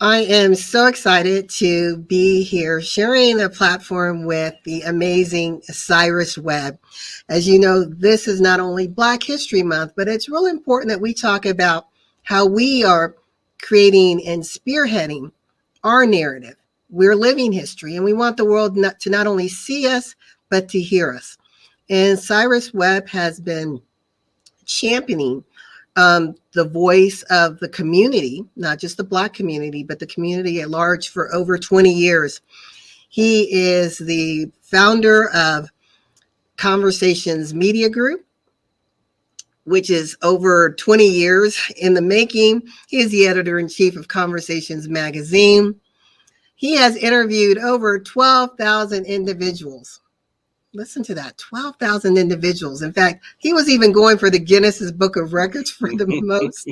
I am so excited to be here sharing a platform with the amazing Cyrus Webb. As you know, this is not only Black History Month, but it's really important that we talk about how we are creating and spearheading our narrative. We're living history, and we want the world to not only see us, but to hear us. And Cyrus Webb has been championing the voice of the community, not just the Black community, but the community at large for over 20 years. He is the founder of Conversations Media Group, which is over 20 years in the making. He is the editor in chief of Conversations Magazine. He has interviewed over 12,000 individuals. Listen to that, 12,000 individuals. In fact, he was even going for the Guinness Book of Records for the most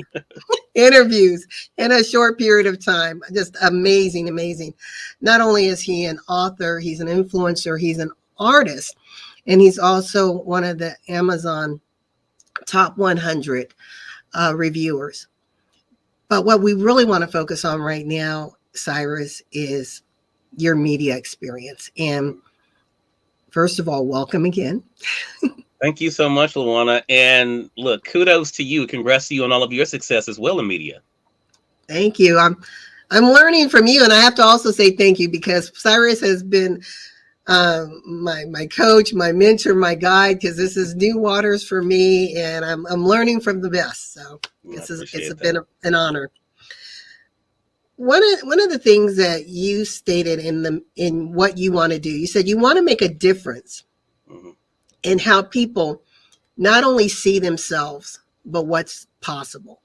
interviews in a short period of time. Just amazing, amazing. Not only is he an author, he's an influencer, he's an artist, and he's also one of the Amazon top 100 reviewers. But what we really want to focus on right now, Cyrus, is your media experience. And first of all, welcome again. Thank you so much, Luana. And look, kudos to you. Congrats to you on all of your success as well in media. Thank you. I'm learning from you, and I have to also say thank you because Cyrus has been my coach, my mentor, my guide, because this is new waters for me, and I'm learning from the best. So it's been an honor. One of the things that you stated in what you want to do, you said you want to make a difference in how people not only see themselves, but what's possible.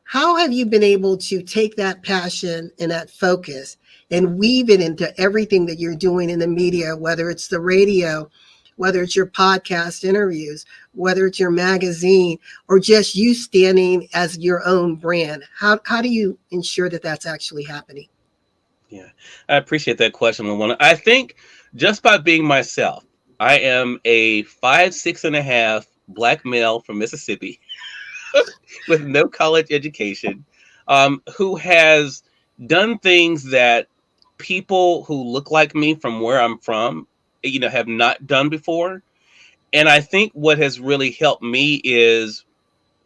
How have you been able to take that passion and that focus and weave it into everything that you're doing in the media, whether it's the radio, whether it's your podcast interviews, whether it's your magazine, or just you standing as your own brand? How do you ensure that that's actually happening? Yeah, I appreciate that question, Luana. I think just by being myself, I am a 5'6.5" Black male from Mississippi with no college education, who has done things that people who look like me from where I'm from, have not done before. And I think what has really helped me is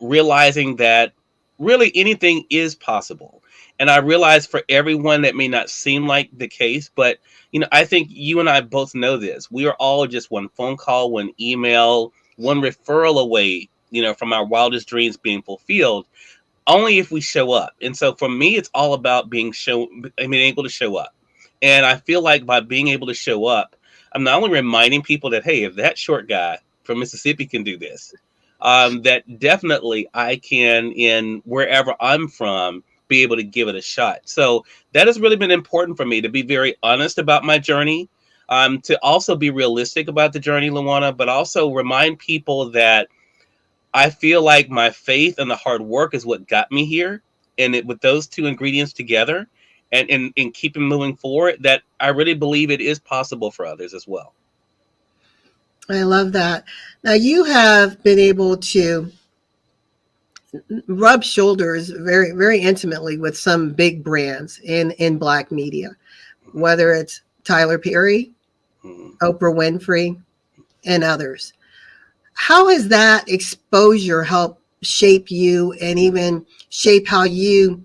realizing that really anything is possible. And I realize for everyone that may not seem like the case, but I think you and I both know this. We are all just one phone call, one email, one referral away, from our wildest dreams being fulfilled, only if we show up. And so for me, it's all about being able to show up. And I feel like by being able to show up, I'm not only reminding people that, hey, if that short guy from Mississippi can do this, that definitely I can, in wherever I'm from, be able to give it a shot. So that has really been important for me, to be very honest about my journey, to also be realistic about the journey, Luana, but also remind people that I feel like my faith and the hard work is what got me here. And with those two ingredients together, and keeping moving forward, that I really believe it is possible for others as well. I love that. Now you have been able to rub shoulders very, very intimately with some big brands in Black media, whether it's Tyler Perry, Oprah Winfrey, and others. How has that exposure helped shape you and even shape how you,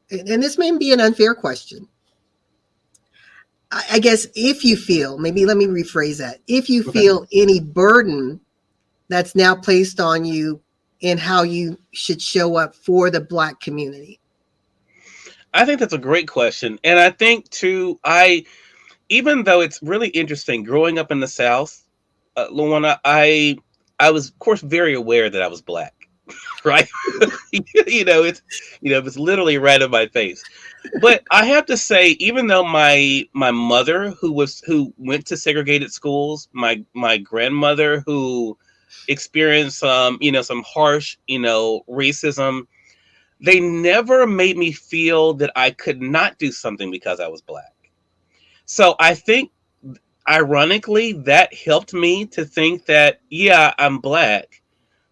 and this may be an unfair question, I guess, if you feel, maybe let me rephrase that, if you feel any burden that's now placed on you in how you should show up for the Black community? I think that's a great question. And I think too, even though it's really interesting growing up in the South, Luana, I was of course very aware that I was Black, right? It's literally right in my face. But I have to say, even though my mother, who went to segregated schools, my grandmother who experienced some harsh, racism, they never made me feel that I could not do something because I was Black. So I think, ironically, that helped me to think that, yeah, I'm Black,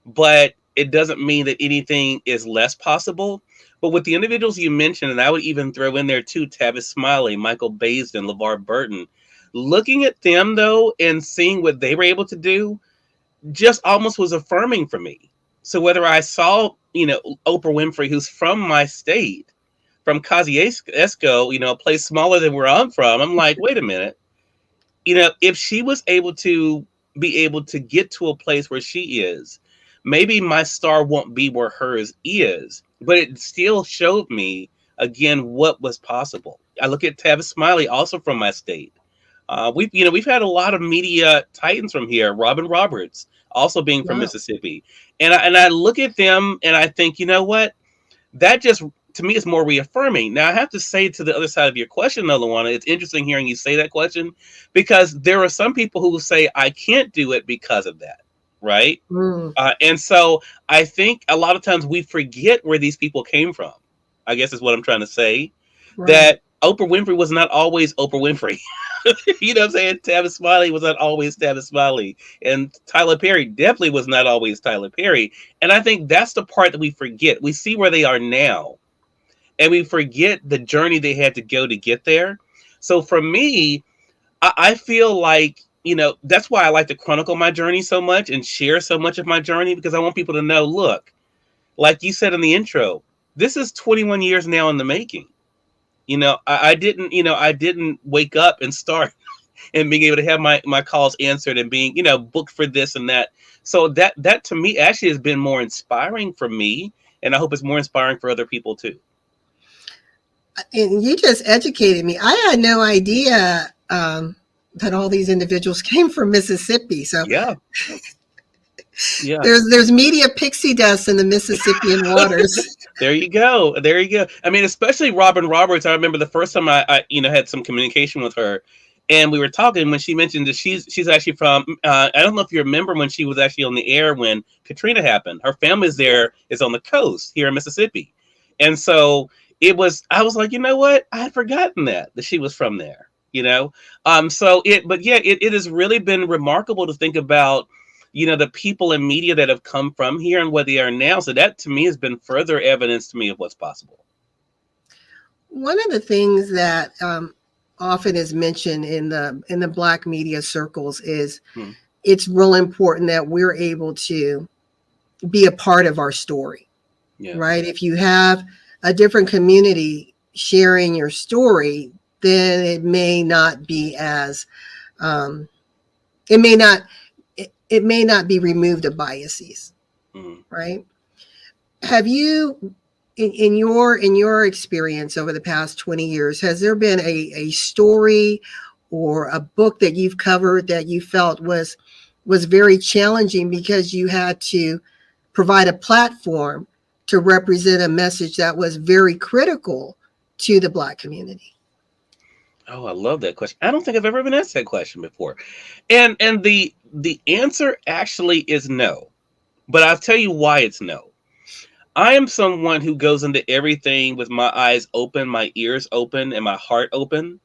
but it doesn't mean that anything is less possible. But with the individuals you mentioned, and I would even throw in there too, Tavis Smiley, Michael Baisden, LeVar Burton, looking at them though and seeing what they were able to do just almost was affirming for me. So whether I saw, Oprah Winfrey, who's from my state, from Kosciuszko, a place smaller than where I'm from, I'm like, wait a minute, if she was able to get to a place where she is, maybe my star won't be where hers is, but it still showed me again what was possible. I look at Tavis Smiley, also from my state. We've had a lot of media titans from here. Robin Roberts, also being from Wow. Mississippi, and I look at them and I think, you know what, that just to me is more reaffirming. Now I have to say, to the other side of your question, though, Luana, it's interesting hearing you say that question, because there are some people who will say I can't do it because of that, right? Mm, And so I think a lot of times we forget where these people came from. I guess is what I'm trying to say. right. That Oprah Winfrey was not always Oprah Winfrey. You know what I'm saying? Tavis Smiley was not always Tavis Smiley. And Tyler Perry definitely was not always Tyler Perry. And I think that's the part that we forget. We see where they are now, and we forget the journey they had to go to get there. So for me, I feel like, that's why I like to chronicle my journey so much and share so much of my journey, because I want people to know, look, like you said in the intro, this is 21 years now in the making. I didn't wake up and start and being able to have my calls answered and being, booked for this and that. So that to me actually has been more inspiring for me, and I hope it's more inspiring for other people too. And you just educated me. I had no idea that all these individuals came from Mississippi. So Yeah, yeah. there's media pixie dust in the Mississippian waters. There you go. There you go. I mean, especially Robin Roberts. I remember the first time I had some communication with her, and we were talking when she mentioned that she's actually from. I don't know if you remember when she was actually on the air when Katrina happened. Her family's there is on the coast here in Mississippi, and so it was. I was like, you know what? I had forgotten that she was from there. But yeah, it has really been remarkable to think about, the people in media that have come from here and where they are now. So that to me has been further evidence to me of what's possible. One of the things that often is mentioned in the Black media circles is Hmm. it's real important that we're able to be a part of our story, Yeah. right? If you have a different community sharing your story, then it may not be as it may not it may not be removed of biases, Hmm. right? Have you, in your experience over the past 20 years, has there been a story or a book that you've covered that you felt was very challenging because you had to provide a platform to represent a message that was very critical to the Black community? Oh, I love that question. I don't think I've ever been asked that question before. And the answer actually is no. But I'll tell you why it's no. I am someone who goes into everything with my eyes open, my ears open, and my heart open.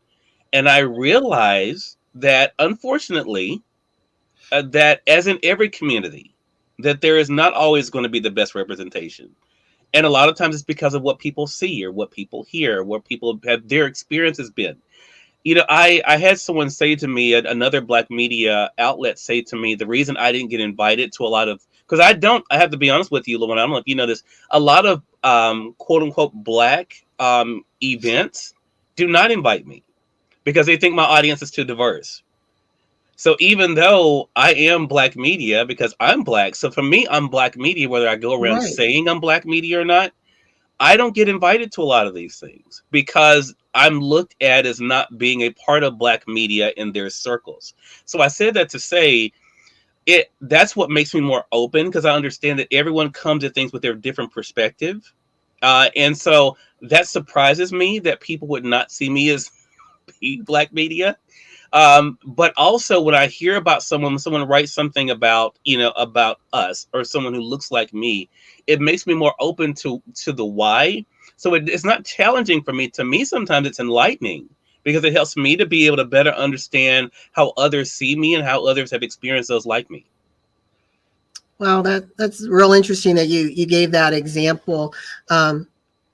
And I realize that, unfortunately, that as in every community, that there is not always going to be the best representation. And a lot of times it's because of what people see or what people hear, what people have their experiences been. I had someone say to me, another Black media outlet say to me, the reason I didn't get invited to a lot of, because I have to be honest with you, Luana, I don't know if you know this, a lot of quote unquote Black events do not invite me because they think my audience is too diverse. So even though I am Black media, because I'm Black, so for me, I'm Black media, whether I go around Right. saying I'm Black media or not, I don't get invited to a lot of these things because I'm looked at as not being a part of Black media in their circles. So I said that to say that's what makes me more open, because I understand that everyone comes at things with their different perspective. And so that surprises me that people would not see me as Black media. But also when I hear about someone writes something about, about us or someone who looks like me, it makes me more open to the why. So it's not challenging for me. To me, sometimes it's enlightening because it helps me to be able to better understand how others see me and how others have experienced those like me. Well, that's real interesting that you gave that example. Um,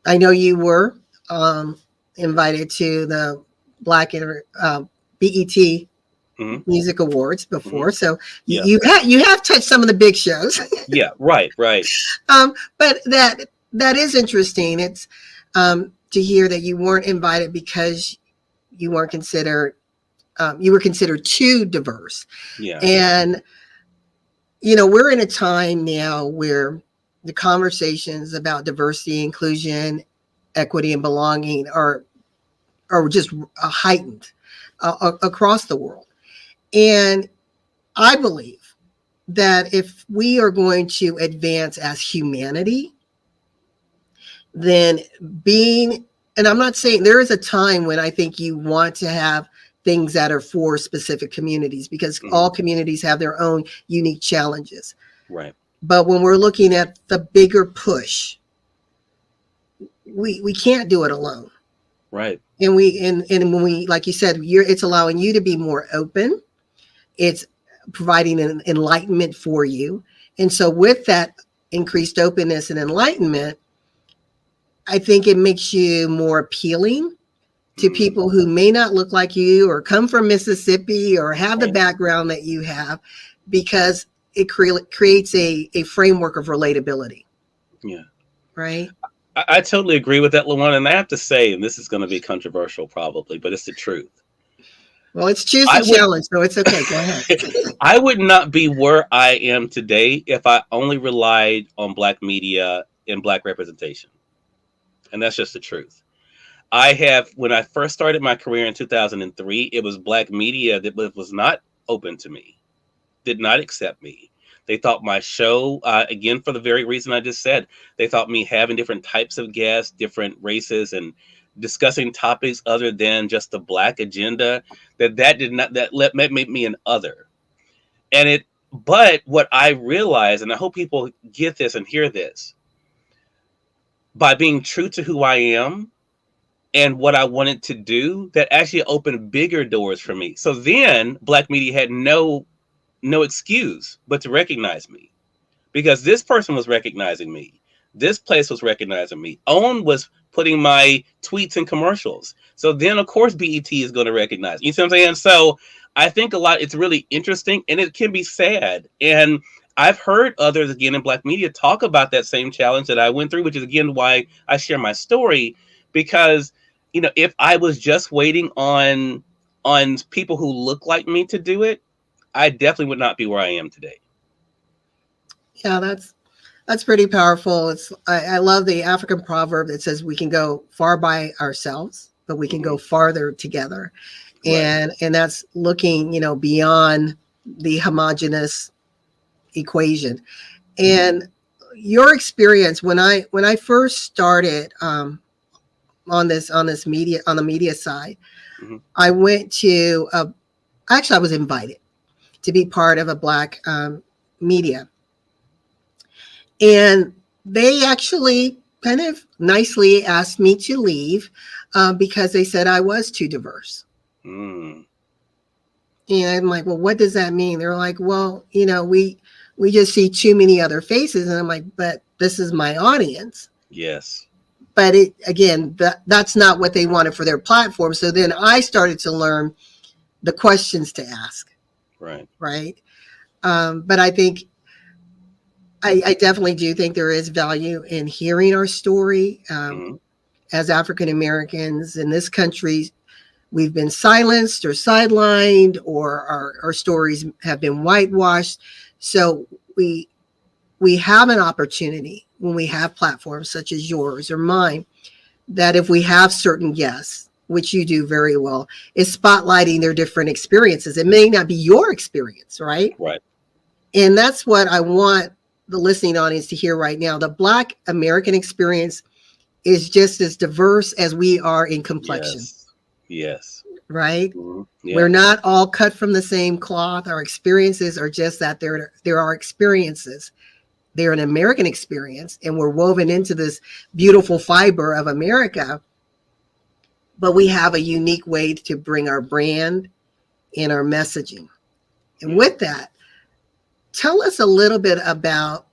I know you were um, invited to the Black BET Hmm. Music Awards Hmm. before, so Yeah. you have touched some of the big shows. Yeah. Right. Right. But that is interesting. It's to hear that you weren't invited because you weren't considered you were considered too diverse. Yeah. And you know, we're in a time now where the conversations about diversity, inclusion, equity, and belonging are just heightened across the world. And I believe that if we are going to advance as humanity, then being, and I'm not saying there is a time when I think you want to have things that are for specific communities because Hmm. all communities have their own unique challenges. Right. But when we're looking at the bigger push, we can't do it alone. Right. And when we, like you said, it's allowing you to be more open. It's providing an enlightenment for you. And so with that increased openness and enlightenment, I think it makes you more appealing to Hmm. people who may not look like you or come from Mississippi or have the Right. background that you have, because it creates a framework of relatability, Yeah. right? I totally agree with that, Lawan. And I have to say, and this is going to be controversial probably, but it's the truth. Well, it's choose the I would challenge, so it's okay. Go ahead. I would not be where I am today if I only relied on black media and black representation. And that's just the truth. When I first started my career in 2003, it was black media that was not open to me, did not accept me. They thought my show, again, for the very reason I just said, they thought me having different types of guests, different races, and discussing topics other than just the black agenda, that did not, made me an other. And but what I realized, and I hope people get this and hear this, by being true to who I am and what I wanted to do, that actually opened bigger doors for me. So then black media had no excuse but to recognize me, because this person was recognizing me. This place was recognizing me. Own was putting my tweets in commercials. So then, of course, BET is going to recognize. You see what I'm saying? So I think it's really interesting, and it can be sad. And I've heard others, again, in black media talk about that same challenge that I went through, which is, again, why I share my story. Because, if I was just waiting on people who look like me to do it, I definitely would not be where I am today. Yeah, that's pretty powerful. I love the African proverb that says we can go far by ourselves, but we can Hmm. go farther together. Right. And that's looking, beyond the homogenous equation. And your experience when I first started on the media side, Hmm. I went to actually I was invited to be part of a black media, and they actually kind of nicely asked me to leave because they said I was too diverse. Mm. And I'm like, well, what does that mean? They're like, well, we just see too many other faces, and I'm like, but this is my audience. Yes. But that's not what they wanted for their platform. So then I started to learn the questions to ask, Right. right? But I think I definitely do think there is value in hearing our story. Hmm. As African Americans in this country, we've been silenced or sidelined, or our stories have been whitewashed. So we have an opportunity when we have platforms such as yours or mine, that if we have certain guests, which you do very well, is spotlighting their different experiences. It may not be your experience, right? Right. And that's what I want the listening audience to hear right now. The Black American experience is just as diverse as we are in complexion, Yes. Yes. right? Hmm. We're Yeah. not all cut from the same cloth. Our experiences are just that there are experiences. They're an American experience, and we're woven into this beautiful fiber of America. But we have a unique way to bring our brand and our messaging. And Yeah. with that, tell us a little bit about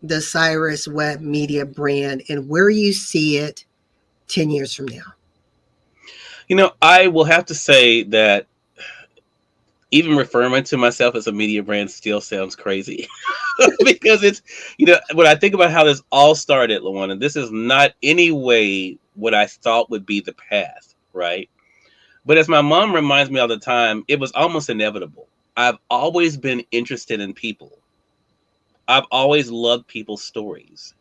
the Cyrus Web Media brand and where you see it 10 years from now? I will have to say that even referring to myself as a media brand still sounds crazy. Because when I think about how this all started, Lawana, this is not any way what I thought would be the path, right? But as my mom reminds me all the time, it was almost inevitable. I've always been interested in people. I've always loved people's stories.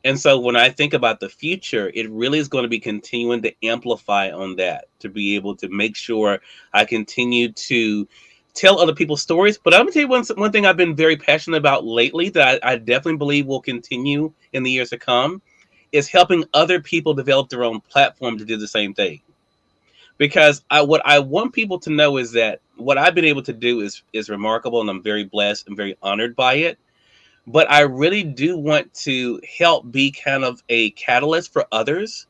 And so when I think about the future, it really is going to be continuing to amplify on that, to be able to make sure I continue to tell other people's stories. But I'm going to tell you one thing I've been very passionate about lately that I definitely believe will continue in the years to come is helping other people develop their own platform to do the same thing. Because what I want people to know is that what I've been able to do is remarkable, and I'm very blessed and very honored by it. But I really do want to help be kind of a catalyst for others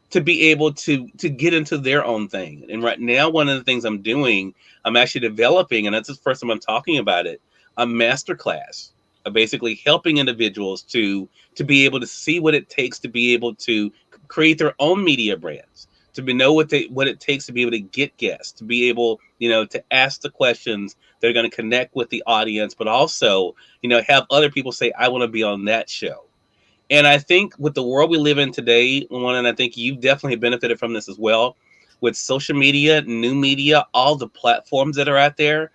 to be able to get into their own thing. And right now, one of the things I'm doing, I'm actually developing, and that's the first time I'm talking about it, a masterclass of basically helping individuals to be able to see what it takes to be able to create their own media brands, to know what it takes to be able to get guests, to be able, to ask the questions that are going to connect with the audience, but also, have other people say, I want to be on that show. And I think with the world we live in today, and I think you've definitely benefited from this as well, with social media, new media, all the platforms that are out there,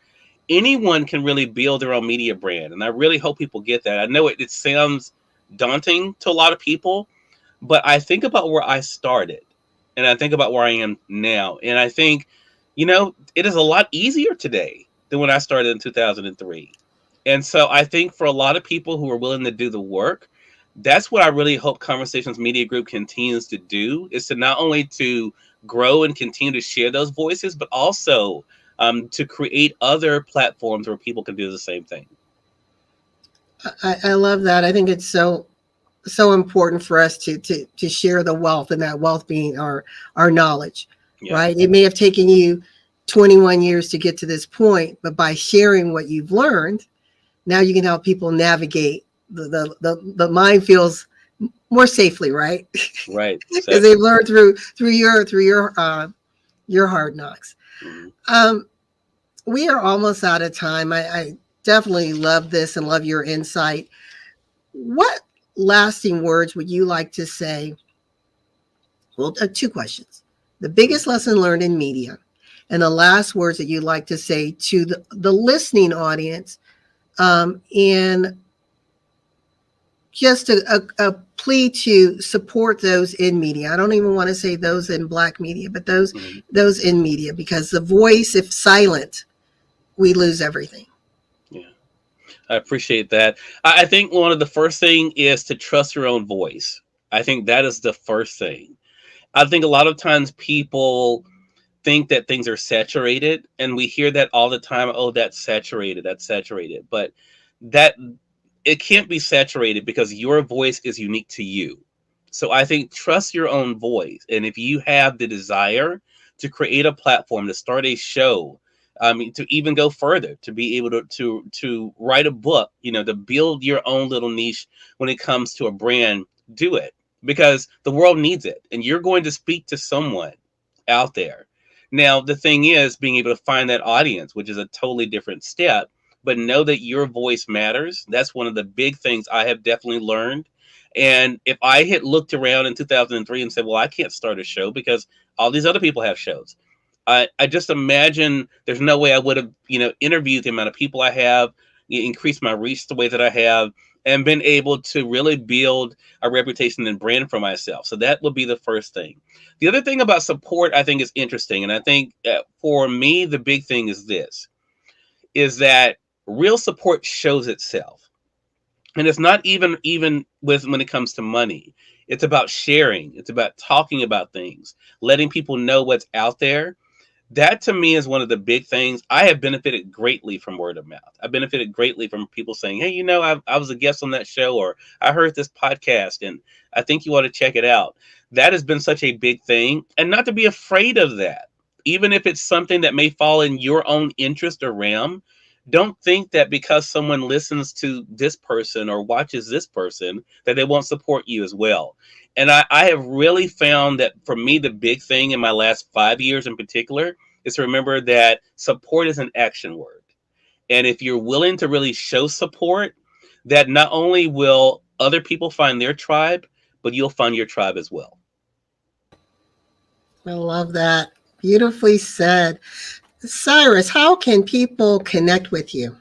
anyone can really build their own media brand. And I really hope people get that. I know it sounds daunting to a lot of people, but I think about where I started and I think about where I am now. And I think, it is a lot easier today than when I started in 2003. And so I think for a lot of people who are willing to do the work, that's what I really hope Conversations Media Group continues to do, is to not only to grow and continue to share those voices, but also to create other platforms where people can do the same thing. I love that. I think it's so important for us to share the wealth, and that wealth being our knowledge, Yeah. right? It may have taken you 21 years to get to this point, but by sharing what you've learned, now you can help people navigate the minefields more safely, right? Right. Because Exactly. they've learned through your hard knocks. Mm-hmm. We are almost out of time. I definitely love this and love your insight. What lasting words would you like to say? Well, two questions. The biggest lesson learned in media, and the last words that you'd like to say to the listening audience, and just a plea to support those in media. I don't even want to say those in Black media, but those in media, because the voice, if silent, we lose everything. Yeah. I appreciate that. I think one of the first thing is to trust your own voice. I think that is the first thing. I think a lot of times people think that things are saturated, and we hear that all the time. Oh, that's saturated. That's saturated. But that it can't be saturated because your voice is unique to you. So I think trust your own voice. And if you have the desire to create a platform, to start a show, to even go further, to be able to write a book, to build your own little niche when it comes to a brand, do it, because the world needs it. And you're going to speak to someone out there. Now, the thing is being able to find that audience, which is a totally different step, but know that your voice matters. That's one of the big things I have definitely learned. And if I had looked around in 2003 and said, well, I can't start a show because all these other people have shows, I just imagine there's no way I would have, interviewed the amount of people I have, increased my reach the way that I have, and been able to really build a reputation and brand for myself. So that would be the first thing. The other thing about support, I think, is interesting. And I think for me, the big thing is this, is that real support shows itself. And it's not even with when it comes to money. It's about sharing. It's about talking about things, letting people know what's out there. That to me is one of the big things. I have benefited greatly from word of mouth. I benefited greatly from people saying, hey, I was a guest on that show, or I heard this podcast and I think you ought to check it out. That has been such a big thing, and not to be afraid of that. Even if it's something that may fall in your own interest or realm, Don't think that because someone listens to this person or watches this person that they won't support you as well. And I have really found that for me, the big thing in my last 5 years in particular is to remember that support is an action word. And if you're willing to really show support, that not only will other people find their tribe, but you'll find your tribe as well. I love that. Beautifully said. Cyrus, how can people connect with you?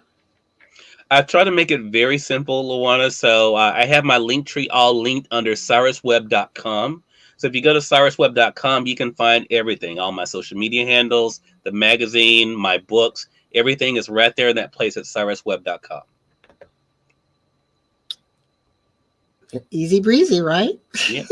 I try to make it very simple, Luana. So I have my link tree all linked under cyrusweb.com. So if you go to cyrusweb.com, you can find everything, all my social media handles, the magazine, my books, everything is right there in that place at cyrusweb.com. Easy breezy, right? Yeah.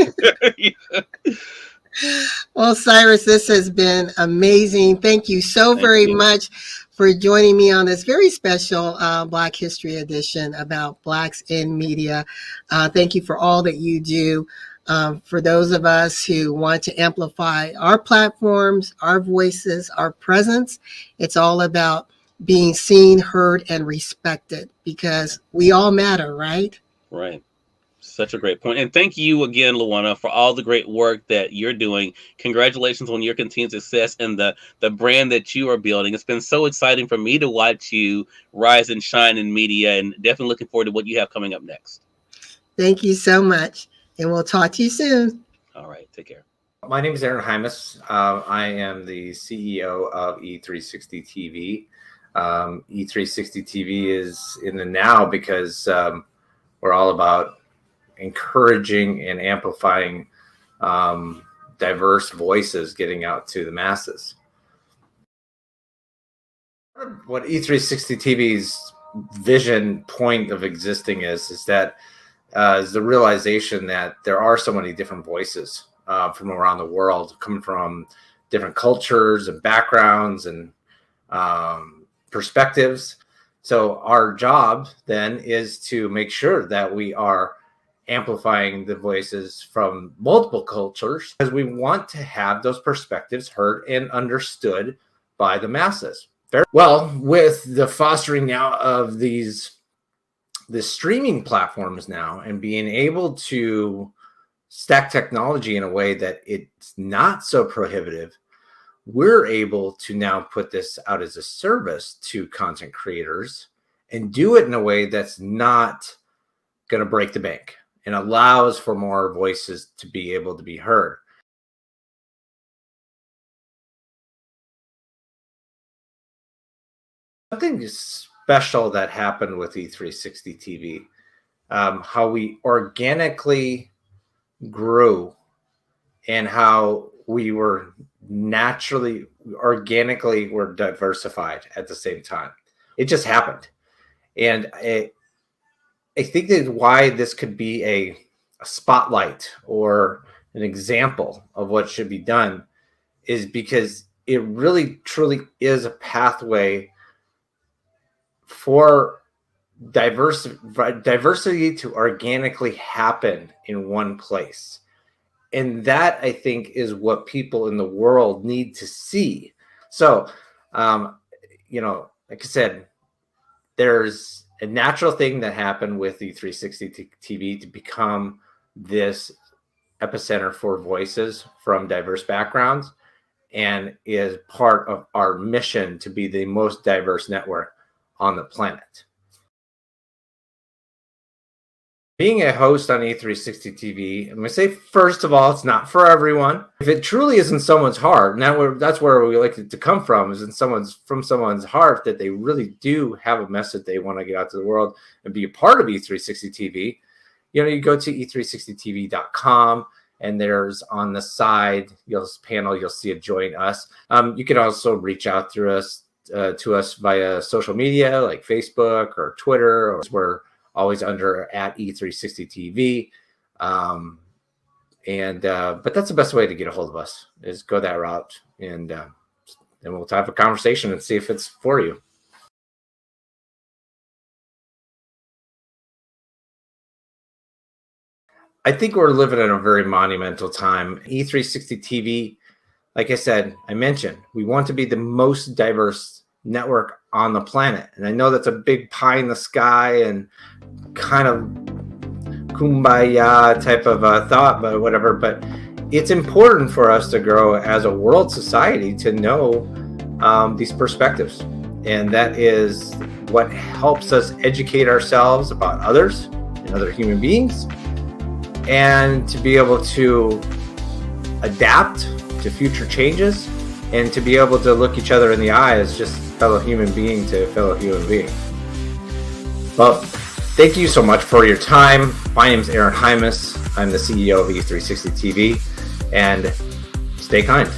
Well, Cyrus, this has been amazing. Thank you so Thank very you. much for joining me on this very special Black History edition about Blacks in media. Thank you for all that you do. For those of us who want to amplify our platforms, our voices, our presence, it's all about being seen, heard, and respected because we all matter, right? Right. Such a great point. And thank you again, Luana, for all the great work that you're doing. Congratulations on your continued success and the brand that you are building. It's been so exciting for me to watch you rise and shine in media, and definitely looking forward to what you have coming up next. Thank you so much. And we'll talk to you soon. All right. Take care. My name is Aaron Hymas. I am the CEO of E360 TV. E360 TV is in the now because we're all about encouraging and amplifying diverse voices getting out to the masses. What E360 TV's vision point of existing is that is the realization that there are so many different voices from around the world, coming from different cultures and backgrounds and perspectives. So our job then is to make sure that we are amplifying the voices from multiple cultures because we want to have those perspectives heard and understood by the masses. Very well, with the fostering now of the streaming platforms now and being able to stack technology in a way that it's not so prohibitive, we're able to now put this out as a service to content creators and do it in a way that's not going to break the bank and allows for more voices to be able to be heard. Something special that happened with E360 TV, how we organically grew and how we were organically were diversified at the same time. It just happened. And I think that why this could be a spotlight or an example of what should be done is because it really truly is a pathway for diversity to organically happen in one place. And that, I think, is what people in the world need to see. So, like I said, there's a natural thing that happened with the 360 TV to become this epicenter for voices from diverse backgrounds and is part of our mission to be the most diverse network on the planet. Being a host on E360 TV, I'm going to say, first of all, it's not for everyone. If it truly is in someone's heart, and that's where we like it to come from, is from someone's heart that they really do have a message they want to get out to the world and be a part of E360 TV. You go to e360tv.com, and there's on the side, you'll see a join us. You can also reach out to us via social media like Facebook or Twitter, or we're always under at E360 TV. But that's the best way to get a hold of us, is go that route, and then we'll have a conversation and see if it's for you. I think we're living in a very monumental time. E360 TV, like I said, I mentioned, we want to be the most diverse network on the planet. And I know that's a big pie in the sky and kind of kumbaya type of thought, but whatever. But it's important for us to grow as a world society to know these perspectives. And that is what helps us educate ourselves about others and other human beings, and to be able to adapt to future changes, and to be able to look each other in the eye as just fellow human being to fellow human being. Well, thank you so much for your time. My name is Aaron Hymas. I'm the CEO of E360 TV, and stay kind.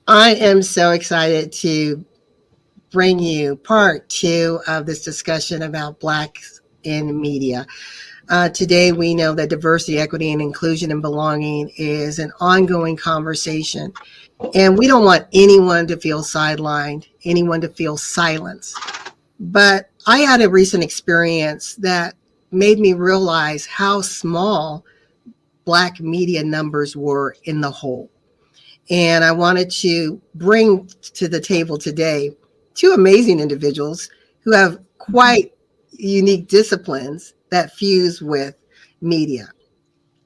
I am so excited to bring you part 2 of this discussion about Blacks in media. Today, we know that diversity, equity, and inclusion and belonging is an ongoing conversation. And we don't want anyone to feel sidelined, anyone to feel silenced. But I had a recent experience that made me realize how small Black media numbers were in the whole. And I wanted to bring to the table today 2 amazing individuals who have quite unique disciplines that fuse with media.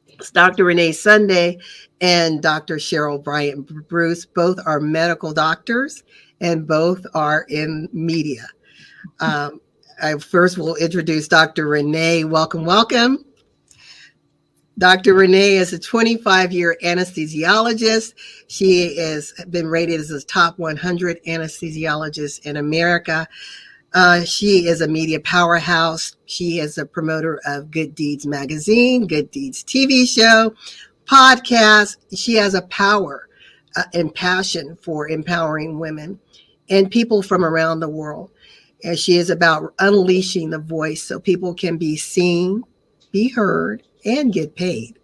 It's Dr. Renee Sunday and Dr. Cheryl Bryant Bruce. Both are medical doctors and both are in media. I first will introduce Dr. Renee. Welcome, welcome. Dr. Renee is a 25-year anesthesiologist. She has been rated as a top 100 anesthesiologist in America. She is a media powerhouse. She is a promoter of Good Deeds Magazine, Good Deeds TV show, podcast. She has a power and passion for empowering women and people from around the world. And she is about unleashing the voice so people can be seen, be heard, and get paid.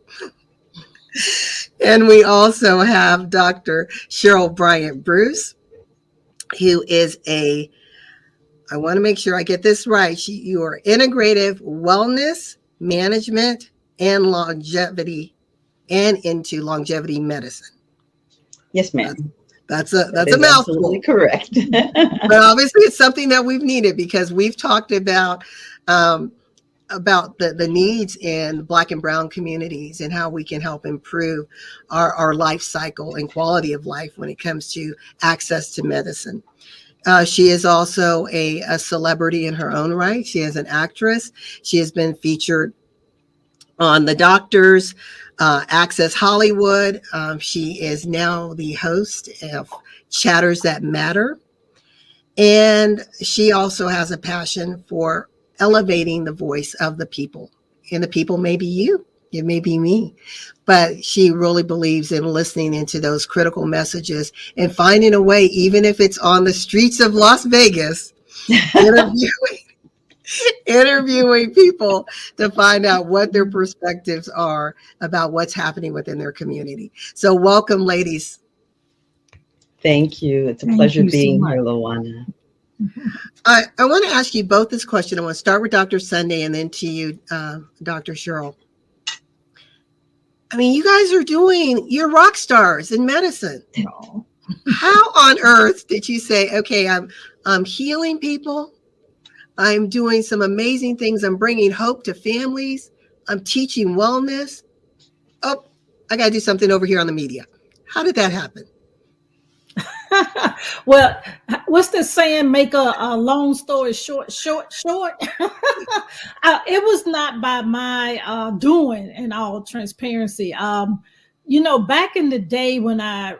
And we have Dr. Cheryl Bryant Bruce, who is I want to make sure I get this right. You are integrative wellness management and longevity, and into longevity medicine. Yes, ma'am. That's a mouthful. Absolutely correct. But obviously, it's something that we've needed because we've talked about the needs in Black and Brown communities and how we can help improve our life cycle and quality of life when it comes to access to medicine. She is also a celebrity in her own right. She is an actress. She has been featured on The Doctors, Access Hollywood. She is now the host of Chatters That Matter. And she also has a passion for elevating the voice of the people. And the people may be you, it may be me, but she really believes in listening into those critical messages and finding a way, even if it's on the streets of Las Vegas, interviewing people to find out what their perspectives are about what's happening within their community. So welcome, ladies. Thank you. It's a pleasure being here, Luana. I want to ask you both this question. I want to start with Dr. Sunday and then to you, Dr. Cheryl. I mean, you guys you're rock stars in medicine. Oh. How on earth did you say, okay, I'm healing people. I'm doing some amazing things. I'm bringing hope to families. I'm teaching wellness. Oh, I got to do something over here on the media. How did that happen? Well, what's the saying? Make a long story short. It was not by my doing, in all transparency. Back in the day when I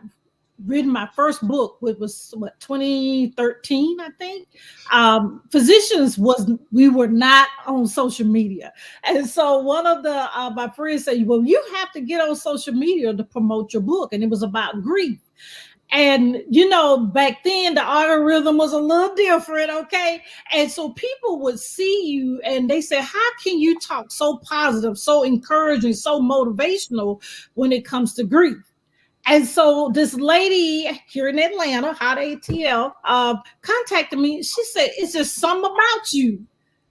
written my first book, which was 2013, I think. We were not on social media, and so one of my friends said, "Well, you have to get on social media to promote your book," and it was about grief. And, back then the algorithm was a little different. Okay. And so people would see you and they say, how can you talk so positive, so encouraging, so motivational when it comes to grief? And so this lady here in Atlanta, Hot ATL, contacted me. She said, it's just something about you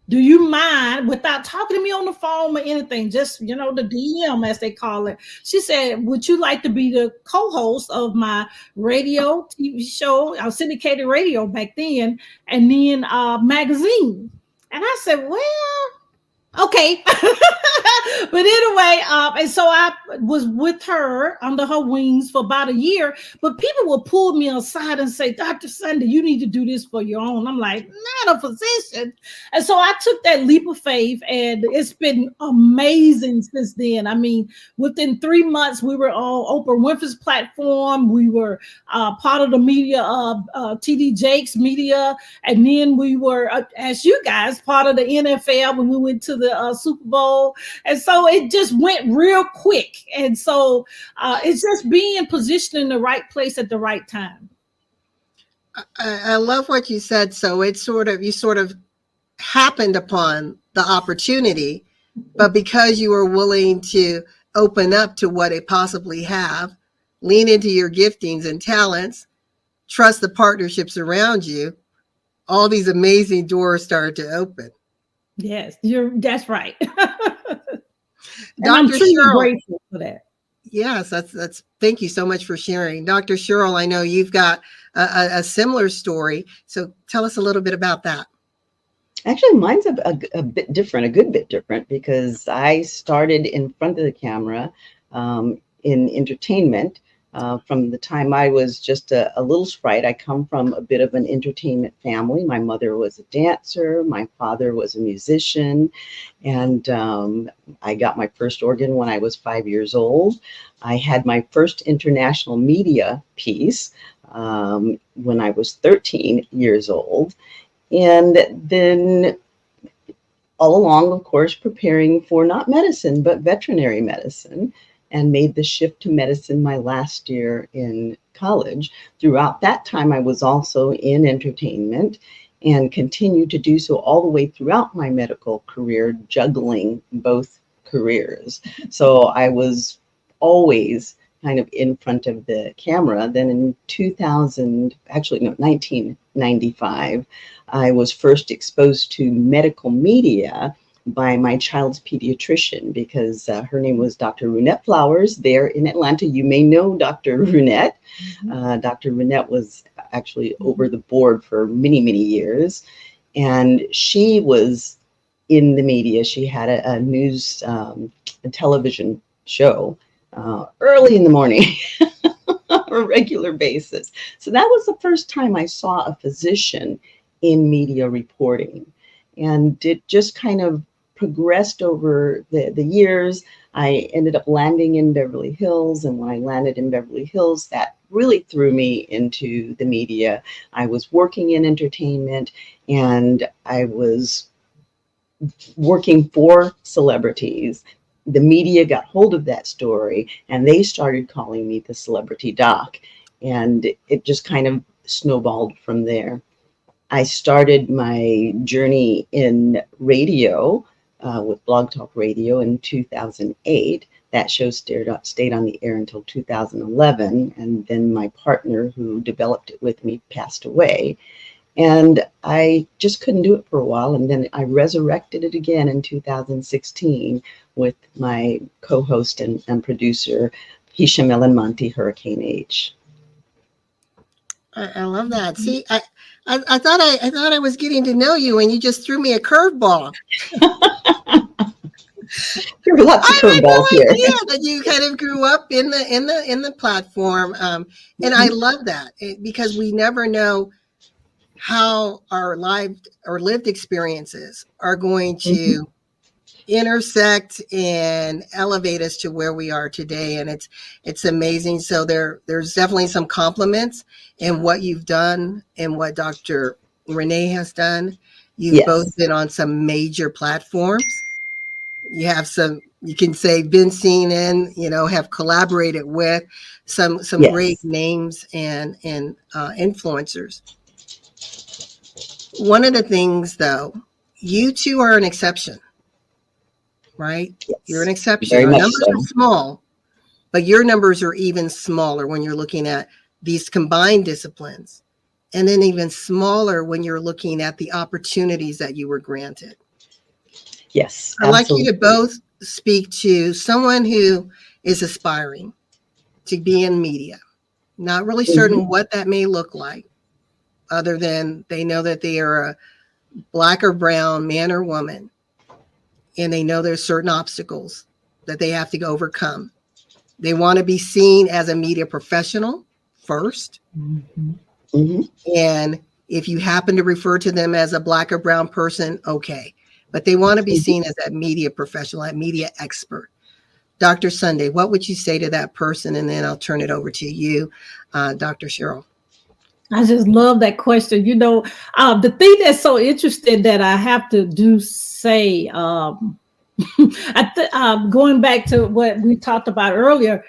do you mind, without talking to me on the phone or anything, just, the DM as they call it. She said, would you like to be the co-host of my radio TV show, our syndicated radio back then, and then magazine? And I said, well, okay. But anyway, and so I was with her under her wings for about a year, but people will pull me aside and say, Dr. Sunday, you need to do this for your own. I'm like, not a physician. And so I took that leap of faith, and it's been amazing since then. I mean, within 3 months, we were on Oprah Winfrey's platform. We were part of the media of TD Jakes media. And then we were, as you guys, part of the NFL when we went to the Super Bowl. And so it just went real quick. And so it's just being positioned in the right place at the right time. I love what you said. So it's you sort of happened upon the opportunity, but because you were willing to open up to what it possibly have, lean into your giftings and talents, trust the partnerships around you, all these amazing doors started to open. Yes, that's right. Dr. I'm truly Cheryl, grateful for that. Yes, that's thank you so much for sharing. Dr. Cheryl, I know you've got a similar story. So tell us a little bit about that. Actually, mine's a bit different, a good bit different, because I started in front of the camera in entertainment. From the time I was just a little sprite. I come from a bit of an entertainment family. My mother was a dancer. My father was a musician. And I got my first organ when I was 5 years old. I had my first international media piece when I was 13 years old. And then all along, of course, preparing for not medicine, but veterinary medicine, and made the shift to medicine my last year in college. Throughout that time, I was also in entertainment and continued to do so all the way throughout my medical career, juggling both careers. So I was always kind of in front of the camera. Then in 1995, I was first exposed to medical media by my child's pediatrician, because her name was Dr. Runette Flowers there in Atlanta. You may know Dr. Runette. Dr. Runette was actually over the board for many, many years. And she was in the media. She had a news and television show early in the morning on a regular basis. So that was the first time I saw a physician in media reporting. And it just kind of progressed over the years. I ended up landing in Beverly Hills. And when I landed in Beverly Hills, that really threw me into the media. I was working in entertainment, and I was working for celebrities. The media got hold of that story, and they started calling me the celebrity doc. And it just kind of snowballed from there. I started my journey in radio with Blog Talk Radio in 2008. That show stayed on the air until 2011. And then my partner who developed it with me passed away. And I just couldn't do it for a while. And then I resurrected it again in 2016 with my co-host and producer, Hisham El Monty, Hurricane H. I love that. See, I thought I was getting to know you, and you just threw me a curveball. There were lots of curveballs here. Yeah, that you kind of grew up in the platform, and I love that because we never know how our lived experiences are going to intersect and elevate us to where we are today, and it's amazing. So there's definitely some compliments in what you've done and what Dr. Renee has done. You've both been on some major platforms. You have some, you can say, been seen in, have collaborated with some great names and influencers. One of the things, though, you two are an exception. Right? Yes. You're an exception. Our numbers are small, but your numbers are even smaller when you're looking at these combined disciplines, and then even smaller when you're looking at the opportunities that you were granted. Yes, I'd like you absolutely. to both speak to someone who is aspiring to be in media, not really certain what that may look like, other than they know that they are a black or brown man or woman, and they know there's certain obstacles that they have to overcome. They want to be seen as a media professional first. Mm-hmm. And if you happen to refer to them as a black or brown person, okay. But they want to be seen as that media professional, that media expert. Dr. Sunday, what would you say to that person? And then I'll turn it over to you, Dr. Cheryl. I just love that question. The thing that's so interesting that I have to do say, going back to what we talked about earlier,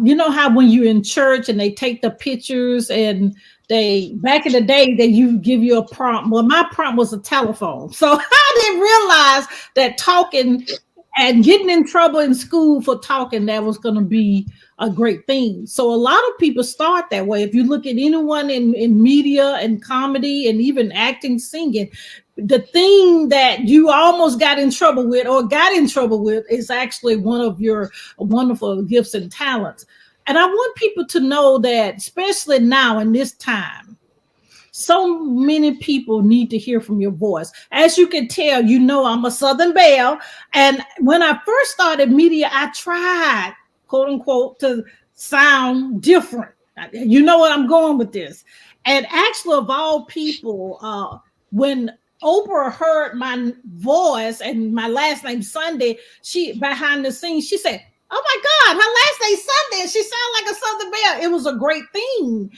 you know how when you're in church and they take the pictures and they back in the day they you give you a prompt. Well, my prompt was a telephone, so I didn't realize that talking and getting in trouble in school for talking that was going to be a great thing. So a lot of people start that way. If you look at anyone in media and comedy and even acting, singing, the thing that you almost got in trouble with or got in trouble with is actually one of your wonderful gifts and talents. And I want people to know that, especially now in this time, so many people need to hear from your voice. As you can tell, I'm a Southern Belle. And when I first started media, I tried, quote unquote, to sound different. You know what I'm going with this. And actually, of all people, when Oprah heard my voice and my last name Sunday, she behind the scenes, she said, "Oh my God, her last name Sunday, and she sounded like a Southern Belle." It was a great thing.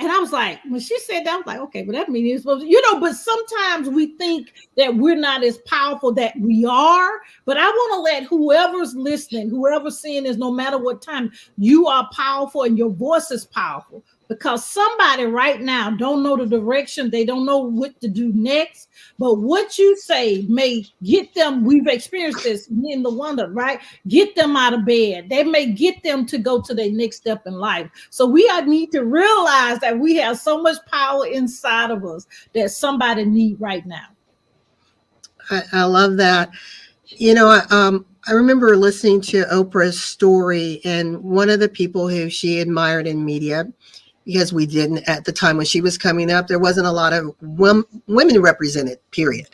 And I was like, when she said that, I was like, okay, but that means it's supposed to, but sometimes we think that we're not as powerful that we are. But I want to let whoever's listening, whoever's seeing this, no matter what time, you are powerful and your voice is powerful. Because somebody right now don't know the direction, they don't know what to do next. But what you say may get them, we've experienced this in the wonder, right? Get them out of bed. They may get them to go to their next step in life. So we need to realize that we have so much power inside of us that somebody need right now. I love that. I remember listening to Oprah's story, and one of the people who she admired in media, because we didn't at the time when she was coming up, there wasn't a lot of women represented, period.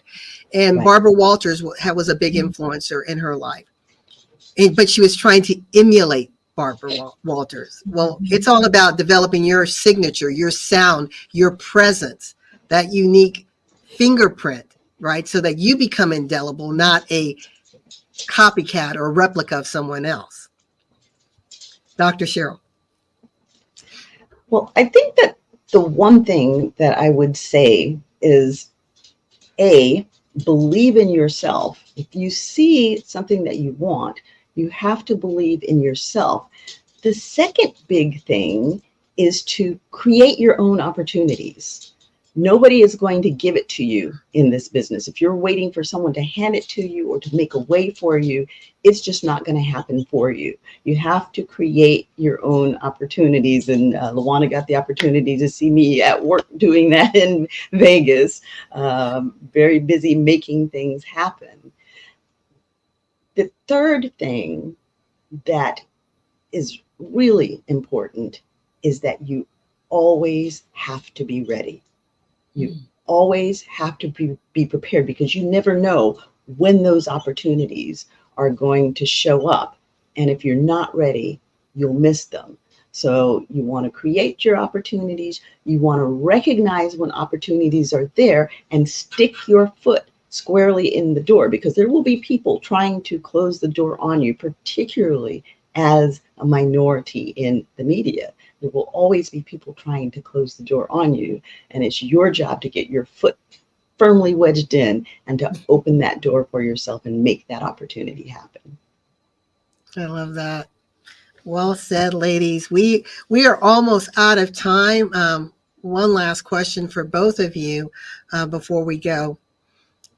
And Right. Barbara Walters was a big influencer in her life. But she was trying to emulate Barbara Walters. Well, it's all about developing your signature, your sound, your presence, that unique fingerprint, right? So that you become indelible, not a copycat or replica of someone else. Dr. Cheryl. Well, I think that the one thing that I would say is believe in yourself. If you see something that you want, you have to believe in yourself. The second big thing is to create your own opportunities. Nobody is going to give it to you in this business. If you're waiting for someone to hand it to you or to make a way for you, it's just not going to happen for you. You have to create your own opportunities. And Luana got the opportunity to see me at work doing that in Vegas. Very busy making things happen. The third thing that is really important is that you always have to be ready. You always have to be prepared, because you never know when those opportunities are going to show up. And if you're not ready, you'll miss them. So you want to create your opportunities. You want to recognize when opportunities are there and stick your foot squarely in the door, because there will be people trying to close the door on you, particularly as a minority in the media. There will always be people trying to close the door on you, and it's your job to get your foot firmly wedged in and to open that door for yourself and make that opportunity happen. I love that. Well said, ladies. We are almost out of time. One last question for both of you before we go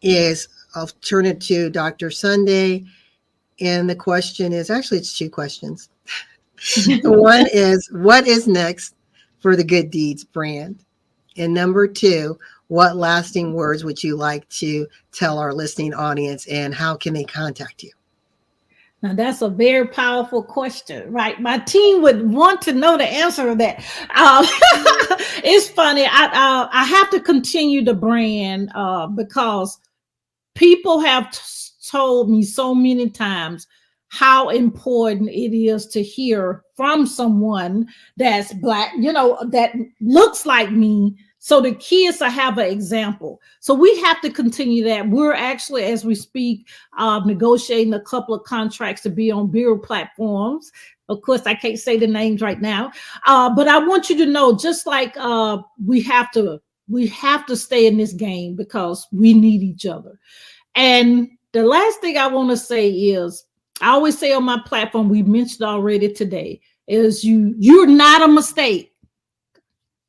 is, I'll turn it to Dr. Sunday. And the question is, actually, it's two questions. One is, what is next for the Good Deeds brand? And number two, what lasting words would you like to tell our listening audience, and how can they contact you? Now that's a very powerful question, right? My team would want to know the answer to that. It's funny. I have to continue the brand because people have told me so many times how important it is to hear from someone that's Black, that looks like me. So the kids will have an example. So we have to continue that. We're actually, as we speak, negotiating a couple of contracts to be on bigger platforms. Of course, I can't say the names right now, but I want you to know, just like we have to stay in this game because we need each other. And the last thing I want to say is, I always say on my platform, we mentioned already today, is you're not a mistake.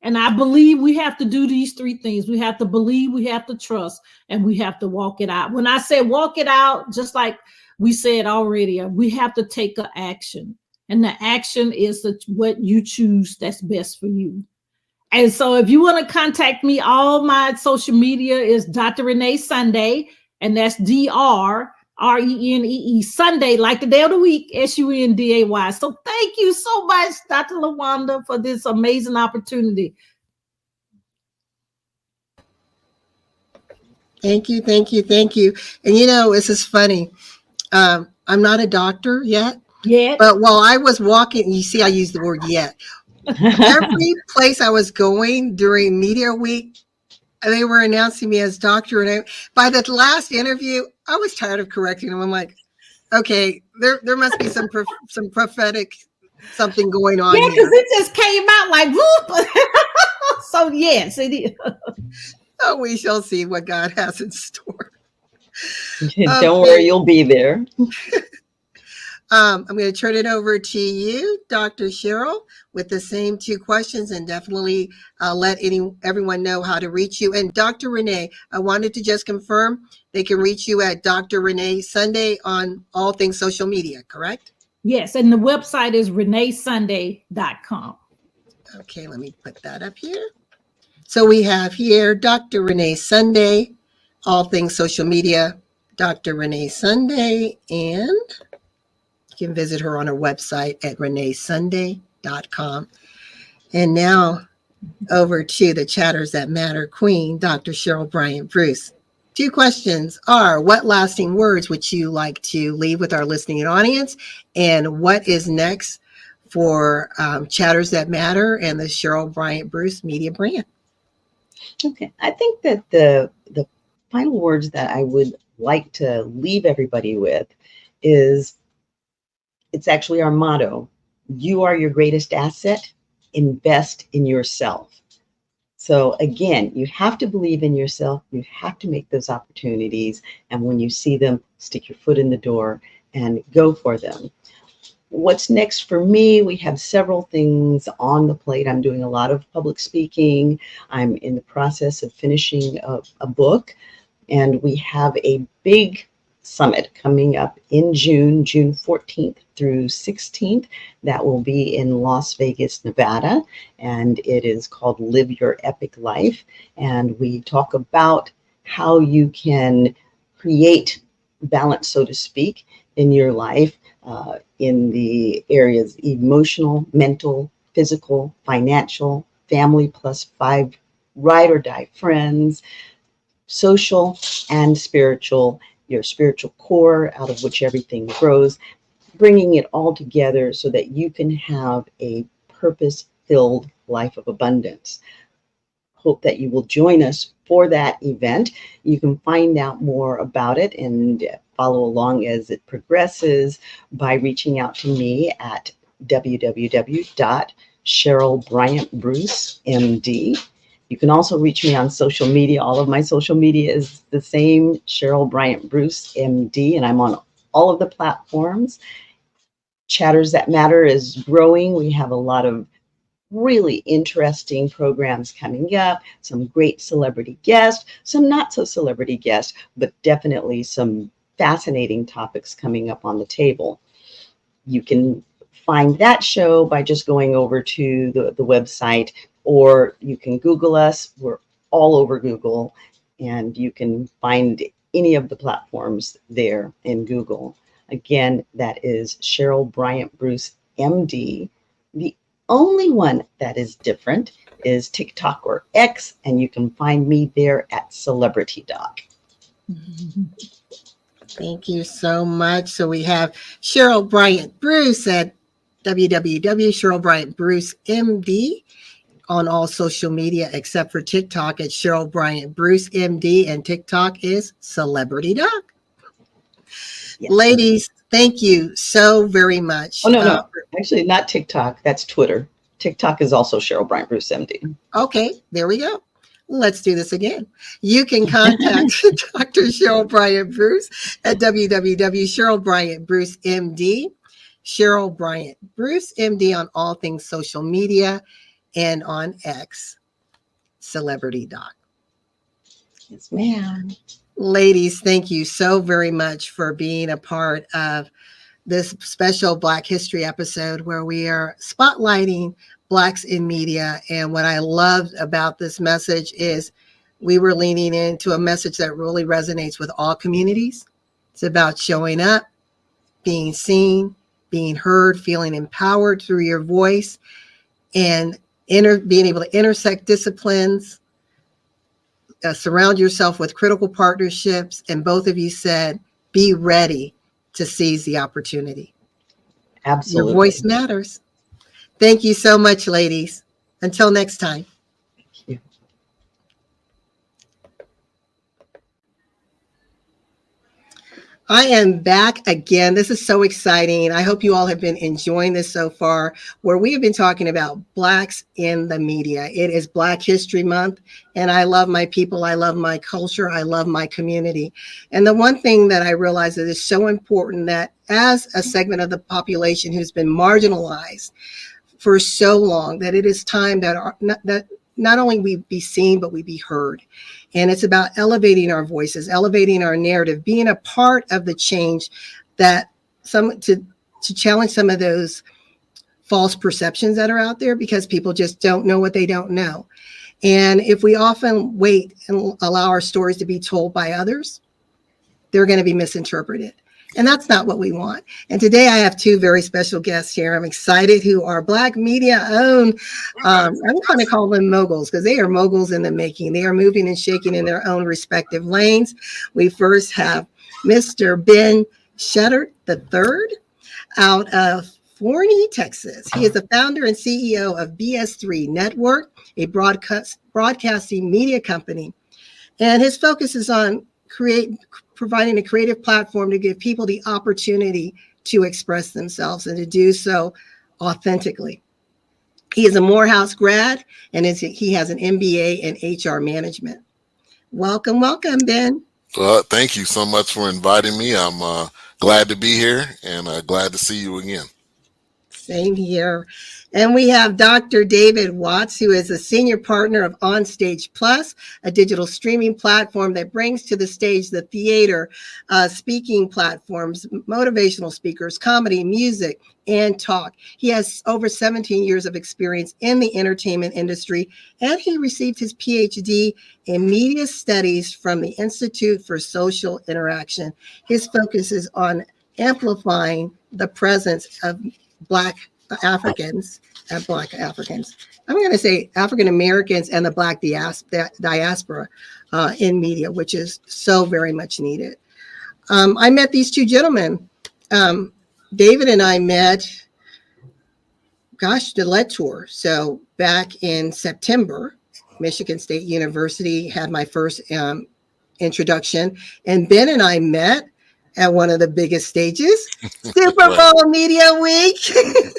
And I believe we have to do these three things. We have to believe, we have to trust, and we have to walk it out. When I say walk it out, just like we said already, we have to take an action. And the action is what you choose that's best for you. And so if you want to contact me, all my social media is Dr. Renee Sunday, and that's DRRENEE Sunday, like the day of the week, SUNDAY. So thank you so much, Dr. LaWanda, for this amazing opportunity. Thank you, thank you, thank you. And this is funny. I'm not a doctor yet. But while I was walking, you see I use the word yet. Every place I was going during Media Week, they were announcing me as doctor. And by the last interview, I was tired of correcting them. I'm like, okay, there must be some prophetic something going on here. Because it just came out like whoop. So yes, it is. Oh, we shall see what God has in store. Don't worry, you'll be there. I'm going to turn it over to you, Dr. Cheryl, with the same two questions, and definitely let everyone know how to reach you. And Dr. Renee, I wanted to just confirm they can reach you at Dr. Renee Sunday on all things social media, correct? Yes, and the website is reneesunday.com. Okay, let me put that up here. So we have here Dr. Renee Sunday, all things social media, Dr. Renee Sunday, and you can visit her on her website at reneesunday.com. And now over to the Chatters That Matter queen, Dr. Cheryl Bryant Bruce. Two questions are, what lasting words would you like to leave with our listening audience? And what is next for Chatters That Matter and the Cheryl Bryant Bruce media brand? Okay, I think that the final words that I would like to leave everybody with is, it's actually our motto: you are your greatest asset, invest in yourself. So again, you have to believe in yourself, you have to make those opportunities, and when you see them, stick your foot in the door and go for them. What's next for me? We have several things on the plate. I'm doing a lot of public speaking. I'm in the process of finishing a book, and we have a big summit coming up in June 14th through 16th. That will be in Las Vegas, Nevada, and it is called Live Your Epic Life. And we talk about how you can create balance, so to speak, in your life, in the areas emotional, mental, physical, financial, family plus 5 ride or die friends, social and spiritual, your spiritual core out of which everything grows, bringing it all together so that you can have a purpose-filled life of abundance. Hope that you will join us for that event. You can find out more about it and follow along as it progresses by reaching out to me at www.CherylBryantBruceMD. You can also reach me on social media. All of my social media is the same, Cheryl Bryant Bruce, MD, and I'm on all of the platforms. Chatters That Matter is growing. We have a lot of really interesting programs coming up, some great celebrity guests, some not so celebrity guests, but definitely some fascinating topics coming up on the table. You can find that show by just going over to the website or you can Google us. We're all over Google, and you can find any of the platforms there in Google. Again, that is Cheryl Bryant Bruce, MD. The only one that is different is TikTok or X, and you can find me there at Celebrity Doc. Thank you so much. So we have Cheryl Bryant Bruce at www. Bryant Bruce MD on all social media except for TikTok at Cheryl Bryant Bruce MD, and TikTok is Celebrity Doc. Yes. Ladies, thank you so very much. Oh, no. Actually, not TikTok. That's Twitter. TikTok is also Cheryl Bryant Bruce, MD. Okay, there we go. Let's do this again. You can contact Dr. Cheryl Bryant Bruce at www. Bryant Bruce MD. Cheryl Bryant Bruce MD on all things social media and on X, Celebrity Doc. Yes, ma'am. Ladies, thank you so very much for being a part of this special Black History episode where we are spotlighting Blacks in media. And what I loved about this message is we were leaning into a message that really resonates with all communities. It's about showing up, being seen, being heard, feeling empowered through your voice, and being able to intersect disciplines, surround yourself with critical partnerships. And both of you said, be ready to seize the opportunity. Absolutely. Your voice matters. Thank you so much, ladies. Until next time. Thank you. I am back again. This is so exciting. I hope you all have been enjoying this so far, where we have been talking about Blacks in the media. It is Black History Month, and I love my people. I love my culture. I love my community. And the one thing that I realize that is so important, that as a segment of the population who's been marginalized for so long, that it is time that not only we be seen, but we be heard. And it's about elevating our voices, elevating our narrative, being a part of the change that to challenge some of those false perceptions that are out there, because people just don't know what they don't know. And if we often wait and allow our stories to be told by others, they're going to be misinterpreted. And that's not what we want. And today I have two very special guests here. I'm excited, who are Black media owned. I'm going to call them moguls, because they are moguls in the making. They are moving and shaking in their own respective lanes. We first have Mr. Ben Shutter III out of Forney, Texas. He is the founder and CEO of BS3 Network, a broadcasting media company. And his focus is on providing a creative platform to give people the opportunity to express themselves and to do so authentically. He is a Morehouse grad, and he has an MBA in HR management. Welcome, Ben. Thank you so much for inviting me. I'm glad to be here, and glad to see you again. Same here. And we have Dr. David Watts, who is a senior partner of OnStage Plus, a digital streaming platform that brings to the stage the theater, speaking platforms, motivational speakers, comedy, music, and talk. He has over 17 years of experience in the entertainment industry, and he received his PhD in media studies from the Institute for Social Interaction. His focus is on amplifying the presence of Black Africans. I'm going to say African Americans and the Black diaspora in media, which is so very much needed. I met these two gentlemen. David and I met, the LED tour. So back in September, Michigan State University had my first introduction, and Ben and I met at one of the biggest stages, Super Bowl Media Week.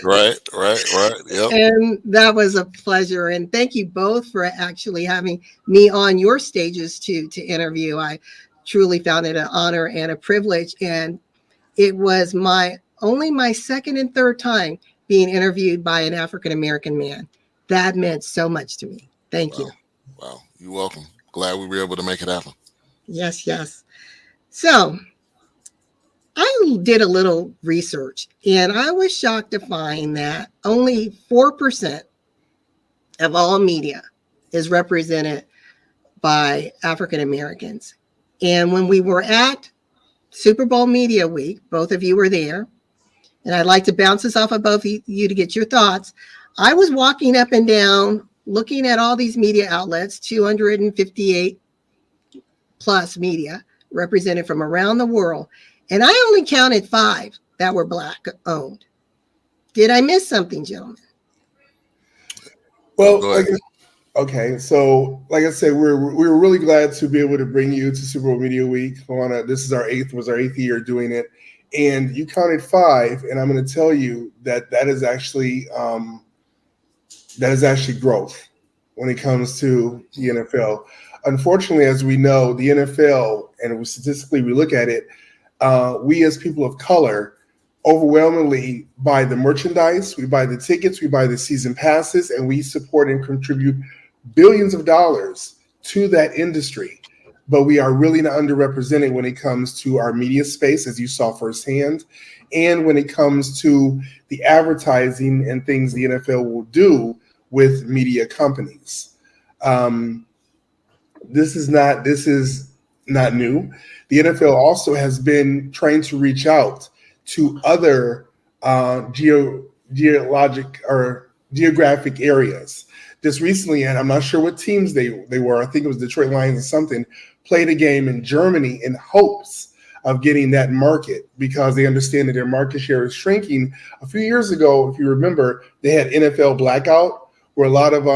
Right. Yep. And that was a pleasure. And thank you both for actually having me on your stages to interview. I truly found it an honor and a privilege. And it was my second and third time being interviewed by an African-American man. That meant so much to me. Thank you. Wow. You're welcome. Glad we were able to make it happen. Yes. So I did a little research, and I was shocked to find that only 4% of all media is represented by African Americans. And when we were at Super Bowl Media Week, both of you were there, and I'd like to bounce this off of both of you to get your thoughts. I was walking up and down, looking at all these media outlets, 258 plus media represented from around the world, and I only counted 5 that were Black owned. Did I miss something, gentlemen? Well, Go ahead. okay, so like I said, we were really glad to be able to bring you to Super Bowl Media Week. This is our eighth year doing it, and you counted 5, and I'm going to tell you that is actually growth when it comes to the NFL. Unfortunately, as we know, the NFL, and statistically we look at it, we as people of color overwhelmingly buy the merchandise, we buy the tickets, we buy the season passes, and we support and contribute billions of dollars to that industry. But we are really not underrepresented when it comes to our media space, as you saw firsthand, and when it comes to the advertising and things the NFL will do with media companies. This is not new. The NFL also has been trying to reach out to other geographic areas. Just recently, and I'm not sure what teams they were, I think it was Detroit Lions or something, played a game in Germany in hopes of getting that market because they understand that their market share is shrinking. A few years ago, if you remember, they had NFL blackout where a lot of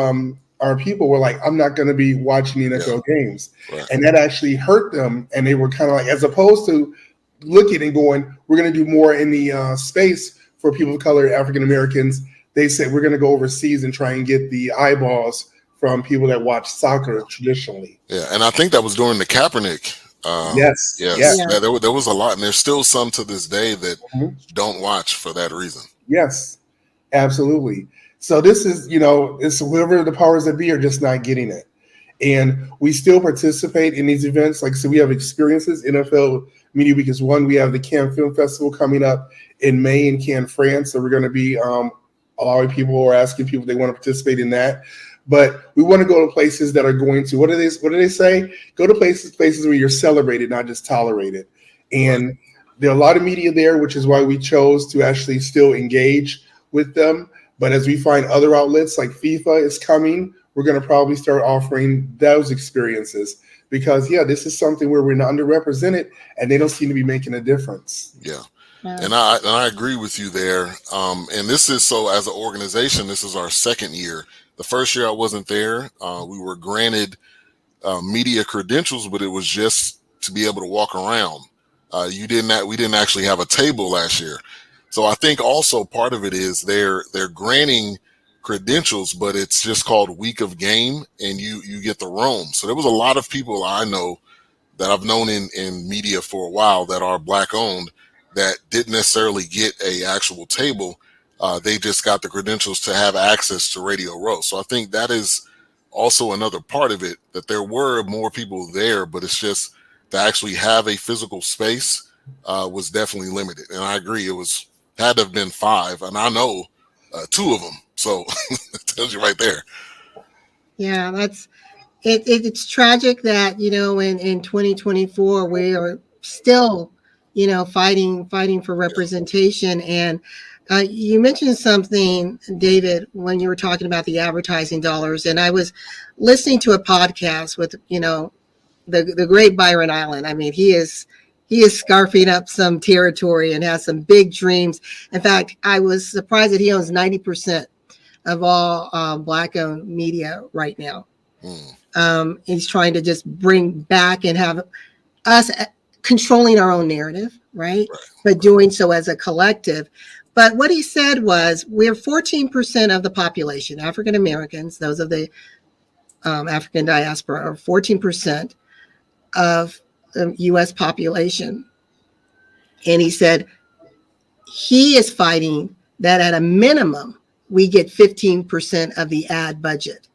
our people were like, I'm not going to be watching the NFL games. Right. And that actually hurt them. And they were kind of like, as opposed to looking and going, we're going to do more in the space for people of color, African Americans, they said, we're going to go overseas and try and get the eyeballs from people that watch soccer traditionally. Yeah, and I think that was during the Kaepernick. Yes. There was a lot, and there's still some to this day that don't watch for that reason. Yes, absolutely. So this is, it's whoever the powers that be are just not getting it. And we still participate in these events. Like I said, we have experiences. NFL Media Week is one. We have the Cannes Film Festival coming up in May in Cannes, France. So we're going to be allowing people or asking people if they want to participate in that. But we want to go to places that are going to, what do they say? Go to places where you're celebrated, not just tolerated. And there are a lot of media there, which is why we chose to actually still engage with them. But as we find other outlets like FIFA is coming, we're going to probably start offering those experiences because, this is something where we're not underrepresented and they don't seem to be making a difference. Yeah. And I agree with you there. And this is, so as an organization, this is our second year. The first year I wasn't there. We were granted media credentials, but it was just to be able to walk around. We didn't actually have a table last year. So I think also part of it is they're granting credentials, but it's just called Week of Game, and you get to roam. So there was a lot of people I know that I've known in media for a while that are Black owned that didn't necessarily get a actual table. They just got the credentials to have access to Radio Row. So I think that is also another part of it, that there were more people there, but it's just to actually have a physical space was definitely limited. And I agree, had to have been 5, and I know 2 of them. So it tells you right there. Yeah, it's tragic that, in 2024, we are still, fighting for representation. And you mentioned something, David, when you were talking about the advertising dollars. And I was listening to a podcast with, the great Byron Allen. I mean, he is scarfing up some territory and has some big dreams. In fact, I was surprised that he owns 90% of all Black-owned media right now. He's trying to just bring back and have us controlling our own narrative, right? But doing so as a collective. But what he said was, we're 14% of the population, African Americans, those of the African diaspora, are 14% of the U.S. population. And he said he is fighting that at a minimum, we get 15% of the ad budget.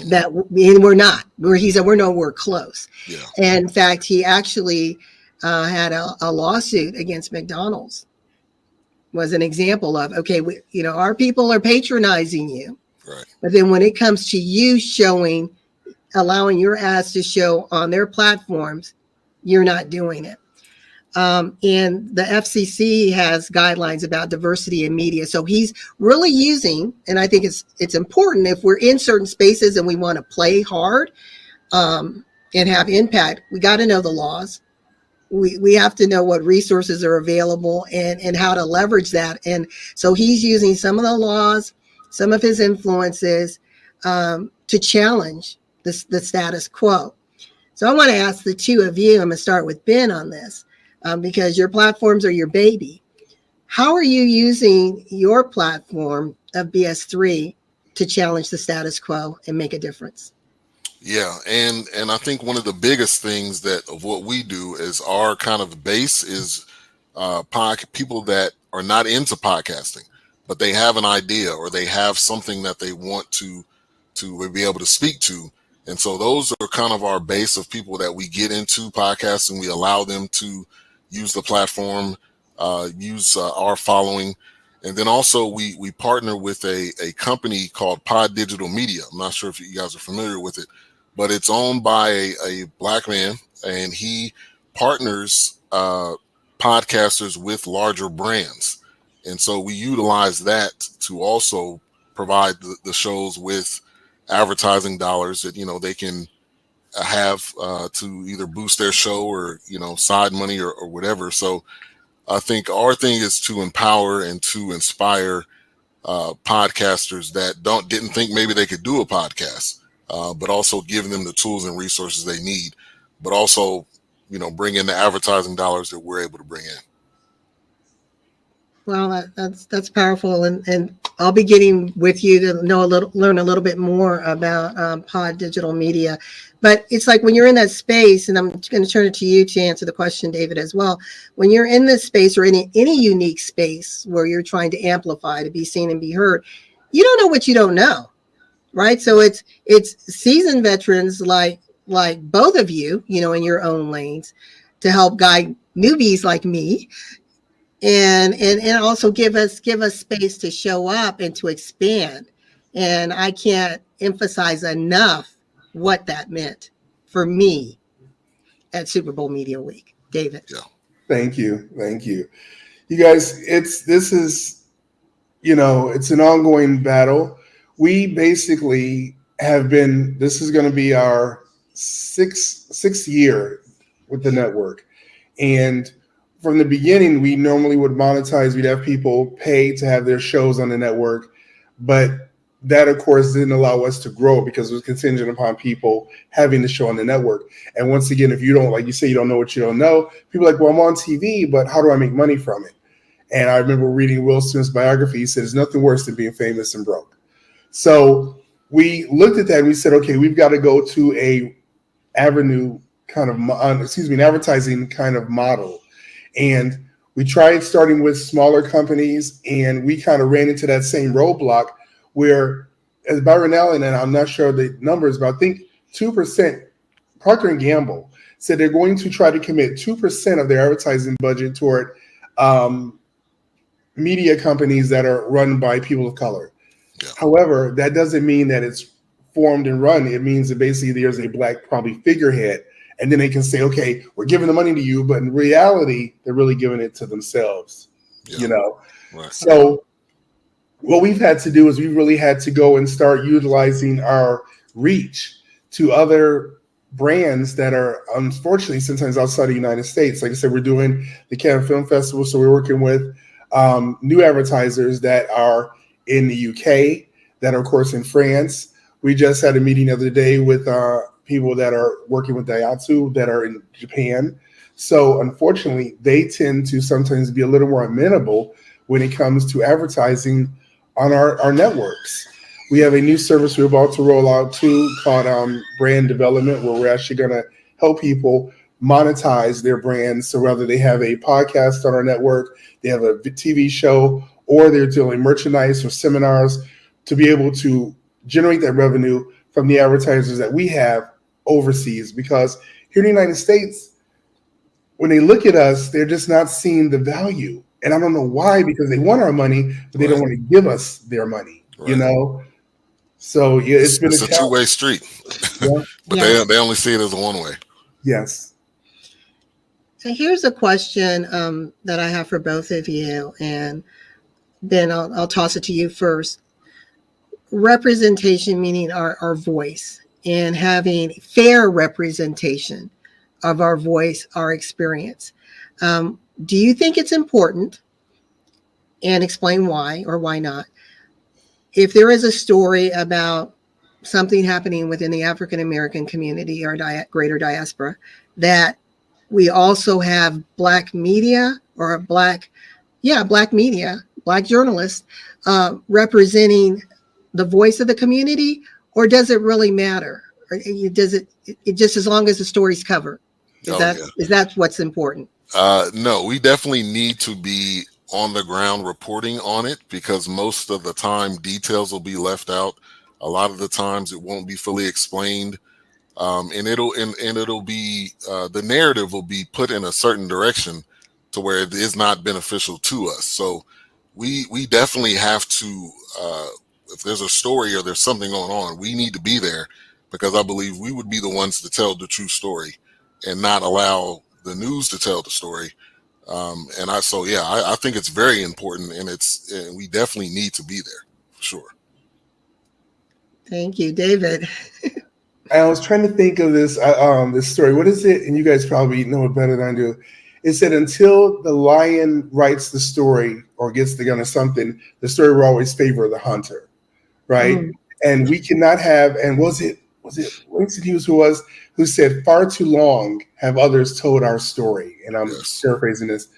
That, and we're not. He said we're nowhere close. Yeah. And in fact, he actually had a lawsuit against McDonald's. Was an example of, okay, our people are patronizing you, Right. But then when it comes to you allowing your ads to show on their platforms, you're not doing it. And the FCC has guidelines about diversity in media. So he's really using, and I think it's important if we're in certain spaces and we want to play hard and have impact, we got to know the laws. We have to know what resources are available and how to leverage that. And so he's using some of the laws, some of his influences to challenge the status quo. So I want to ask the two of you, I'm going to start with Ben on this, because your platforms are your baby. How are you using your platform of BS3 to challenge the status quo and make a difference? Yeah, and I think one of the biggest things that of what we do is our kind of base is people that are not into podcasting, but they have an idea or they have something that they want to be able to speak to. And so those are kind of our base of people that we get into podcasting. We allow them to use the platform, use our following. And then also we partner with a company called Pod Digital Media. I'm not sure if you guys are familiar with it, but it's owned by a black man, and he partners podcasters with larger brands. And so we utilize that to also provide the shows with advertising dollars that, they can have to either boost their show or, side money or whatever. So I think our thing is to empower and to inspire podcasters that didn't think maybe they could do a podcast, but also giving them the tools and resources they need, but also, bring in the advertising dollars that we're able to bring in. Well, that's powerful, and I'll be getting with you to learn a little bit more about Pod Digital Media. But it's like when you're in that space, and I'm going to turn it to you to answer the question, David, as well. When you're in this space or any unique space where you're trying to amplify, to be seen and be heard, you don't know what you don't know, right? So it's seasoned veterans like both of you, in your own lanes, to help guide newbies like me. And also give us space to show up and to expand. And I can't emphasize enough what that meant for me at Super Bowl Media Week. David. Yeah. Thank you. You guys, this is an ongoing battle. We basically this is going to be our sixth year with the network. And from the beginning, we normally would monetize. We'd have people pay to have their shows on the network. But that, of course, didn't allow us to grow because it was contingent upon people having the show on the network. And once again, if you don't, like you say, you don't know what you don't know, people are like, well, I'm on TV, but how do I make money from it? And I remember reading Will Smith's biography. He said, there's nothing worse than being famous and broke. So we looked at that and we said, okay, we've got to go to an advertising kind of model. And we tried starting with smaller companies, and we kind of ran into that same roadblock where, as Byron Allen, and I'm not sure the numbers, but I think 2%, Procter & Gamble said they're going to try to commit 2% of their advertising budget toward media companies that are run by people of color. Yeah. However, that doesn't mean that it's formed and run. It means that basically there's a black probably figurehead. And then they can say, okay, we're giving the money to you, but in reality, they're really giving it to themselves, Right. So what we've had to do is we really had to go and start utilizing our reach to other brands that are unfortunately sometimes outside the United States. Like I said, we're doing the Cannes Film Festival, so we're working with new advertisers that are in the UK, that are, of course, in France. We just had a meeting the other day with people that are working with Daihatsu that are in Japan. So unfortunately, they tend to sometimes be a little more amenable when it comes to advertising on our networks. We have a new service we're about to roll out too called brand development, where we're actually going to help people monetize their brands. So whether they have a podcast on our network, they have a TV show, or they're doing merchandise or seminars, to be able to generate that revenue from the advertisers that we have overseas. Because here in the United States, when they look at us, they're just not seeing the value. And I don't know why, because they want our money, but they don't want to give us their money, So yeah, it's been It's a a challenge. two-way street, Yeah. but Yeah. they only see it as a one-way. Yes. So here's a question that I have for both of you, and then I'll toss it to you first. Representation, meaning our voice, and having fair representation of our voice, our experience. Do you think it's important, and explain why or why not? If there is a story about something happening within the African American community or greater diaspora, that we also have Black media or Black media, Black journalists representing the voice of the community, or does it really matter? Or does it just, as long as the story's covered? Oh yeah. Is that what's important? No, we definitely need to be on the ground reporting on it, because most of the time details will be left out. A lot of the times it won't be fully explained. And it'll be the narrative will be put in a certain direction to where it is not beneficial to us. So we definitely have to, if there's a story or there's something going on, we need to be there, because I believe we would be the ones to tell the true story and not allow the news to tell the story. I think it's very important, and we definitely need to be there for sure. Thank you, David. I was trying to think of this this story. What is it? And you guys probably know it better than I do. It said until the lion writes the story or gets the gun or something, the story will always favor the hunter, right? Mm. And we cannot have. And was it Winston Hughes who said, "Far too long have others told our story." And I'm paraphrasing this,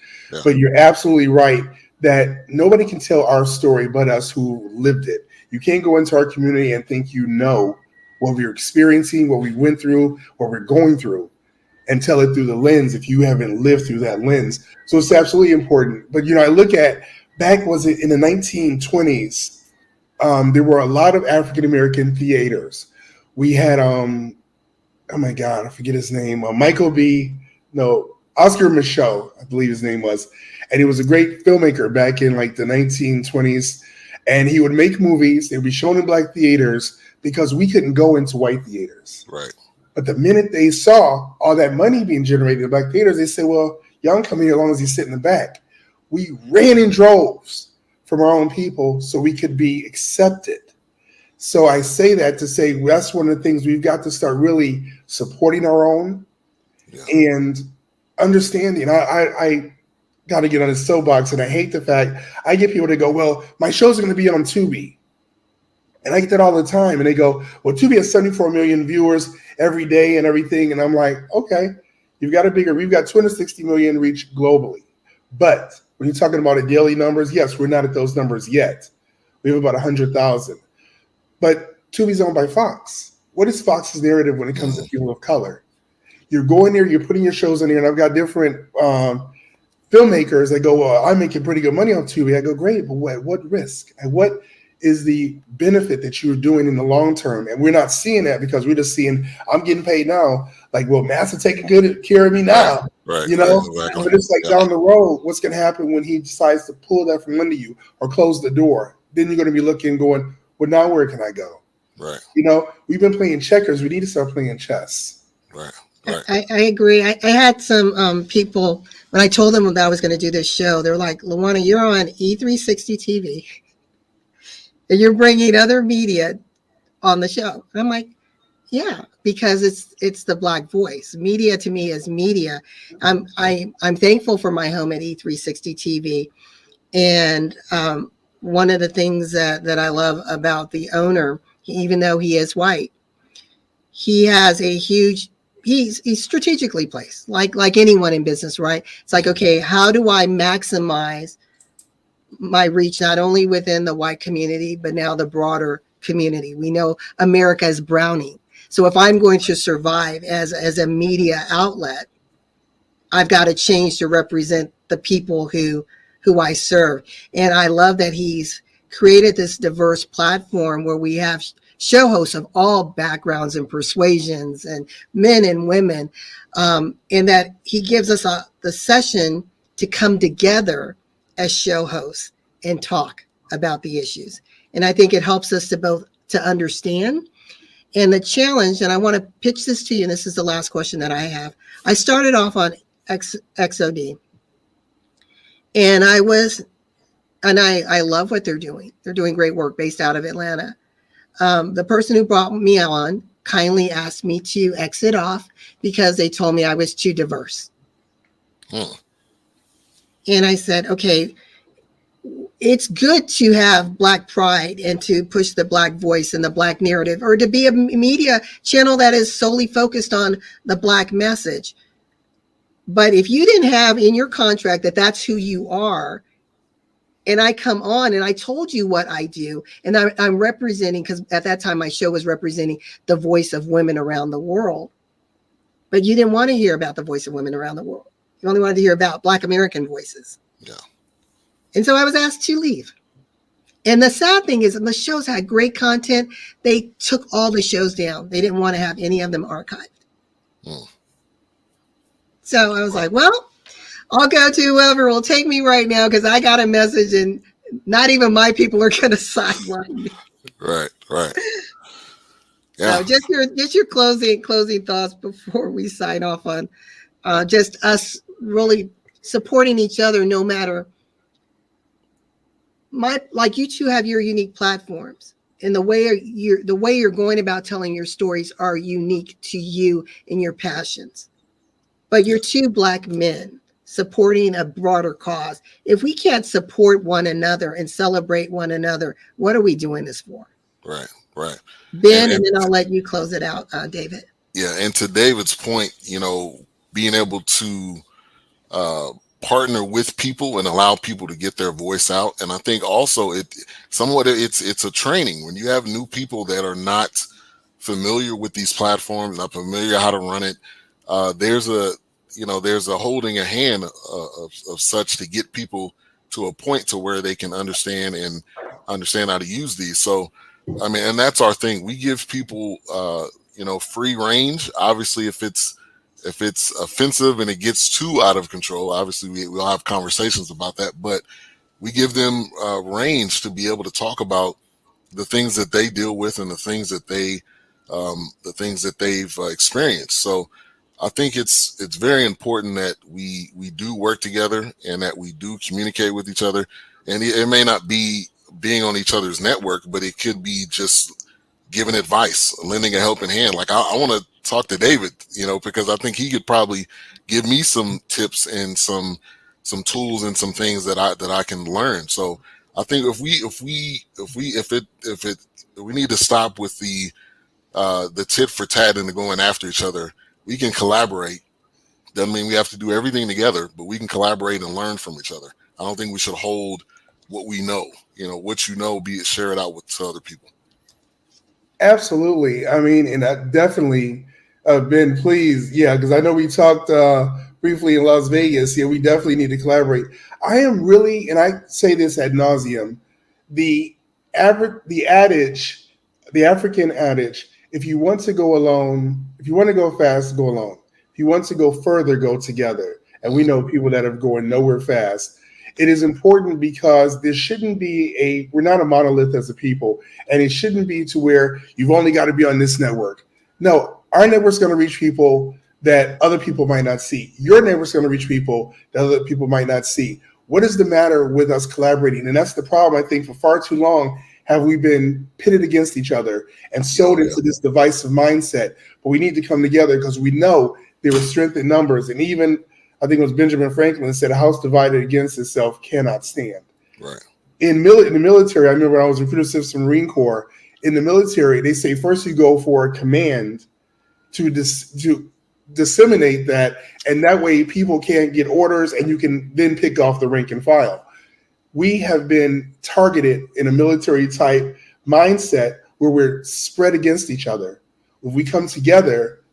but you're absolutely right that nobody can tell our story but us who lived it. You can't go into our community and think you know what we're experiencing, what we went through, what we're going through, and tell it through the lens if you haven't lived through that lens. So it's absolutely important. But, I look at was it in the 1920s, there were a lot of African-American theaters. We had, oh my God, I forget his name, Oscar Michaud, I believe his name was. And he was a great filmmaker back in like the 1920s. And he would make movies. They would be shown in Black theaters because we couldn't go into white theaters. Right. But the minute they saw all that money being generated in Black theaters, they said, well, y'all come here as long as you sit in the back. We ran in droves from our own people so we could be accepted. So I say that to say that's one of the things we've got to start really supporting our own and understanding. I got to get on a soapbox, and I hate the fact I get people to go, well, my show's going to be on Tubi. And I get that all the time. And they go, well, Tubi has 74 million viewers every day and everything. And I'm like, okay, we've got 260 million reach globally. But when you're talking about the daily numbers, yes, we're not at those numbers yet. We have about 100,000. But Tubi's owned by Fox. What is Fox's narrative when it comes to people of color? You're going there, you're putting your shows in there, and I've got different filmmakers that go, well, I'm making pretty good money on Tubi. I go, great, but what risk? And what is the benefit that you're doing in the long term? And we're not seeing that because we're just seeing, I'm getting paid now. Like, well, Master taking good care of me now. Right. Exactly. But it's like down the road, what's going to happen when he decides to pull that from under you or close the door? Then you're going to be looking, going, well, now where can I go? Right. We've been playing checkers. We need to start playing chess. Right. I agree. I had some people, when I told them that I was going to do this show, they were like, Luana, you're on E360 TV and you're bringing other media on the show. And I'm like, yeah, because it's the Black voice. Media to me is media. I'm thankful for my home at E360 TV. And one of the things that I love about the owner, even though he is white, he has a huge, he's strategically placed, like anyone in business, right? It's like, okay, how do I maximize my reach, not only within the white community, but now the broader community? We know America is browning. So if I'm going to survive as a media outlet, I've got to change to represent the people who I serve. And I love that he's created this diverse platform where we have show hosts of all backgrounds and persuasions and men and women, and that he gives us the session to come together as show hosts and talk about the issues. And I think it helps us to both to understand. And the challenge, and I want to pitch this to you, and this is the last question that I have. I started off on XOD, and I love what they're doing. They're doing great work based out of Atlanta. The person who brought me on kindly asked me to exit off because they told me I was too diverse. And I said, okay, it's good to have Black pride and to push the Black voice and the Black narrative, or to be a media channel that is solely focused on the Black message. But if you didn't have in your contract that that's who you are, and I come on and I told you what I do, and I'm representing, because at that time my show was representing the voice of women around the world, but you didn't want to hear about the voice of women around the world. You only wanted to hear about Black American voices. Yeah. And so I was asked to leave. And the sad thing is, the shows had great content. They took all the shows down. They didn't want to have any of them archived. So I was like, well, I'll go to whoever will take me right now, because I got a message and not even my people are going to sideline me. Right. Yeah. So just your closing thoughts before we sign off on just us really supporting each other, no matter. Like you two have your unique platforms, and the way you're going about telling your stories are unique to you and your passions. But you're two Black men supporting a broader cause. If we can't support one another and celebrate one another, what are we doing this for? Right. Ben, and then I'll let you close it out, David. Yeah, and to David's point, being able to partner with people and allow people to get their voice out. And I think also it's a training. When you have new people that are not familiar with these platforms, not familiar how to run it, there's a holding a hand of such to get people to a point to where they can understand how to use these. So, I mean, and that's our thing. We give people, free range. Obviously, if it's offensive and it gets too out of control, obviously we'll have conversations about that, but we give them range to be able to talk about the things that they deal with and the things that they've experienced. So I think it's very important that we do work together and that we do communicate with each other. And it may not be being on each other's network, but it could be just giving advice, lending a helping hand. Like I want to talk to David, because I think he could probably give me some tips and some tools and some things that I can learn. So I think if we need to stop with the tit for tat and the going after each other. We can collaborate. Doesn't mean we have to do everything together, but we can collaborate and learn from each other. I don't think we should hold what we know. Share it out with other people. Absolutely. I mean, and I definitely been pleased. Yeah, because I know we talked briefly in Las Vegas. Yeah, we definitely need to collaborate. I am really, and I say this ad nauseum, the African adage, if you want to go alone, if you want to go fast, go alone. If you want to go further, go together. And we know people that are going nowhere fast. It is important because there shouldn't be we're not a monolith as a people, and it shouldn't be to where you've only got to be on this network. No, our network's going to reach people that other people might not see. Your network's going to reach people that other people might not see. What is the matter with us collaborating? And that's the problem, I think, for far too long have we been pitted against each other and sold into this divisive mindset. But we need to come together because we know there is strength in numbers. And even, I think it was Benjamin Franklin said, a house divided against itself cannot stand. Right. In the military, I remember when I was recruited to the Marine Corps, in the military, they say first you go for a command to disseminate that, and that way people can't get orders and you can then pick off the rank and file. We have been targeted in a military type mindset where we're spread against each other. When we come together,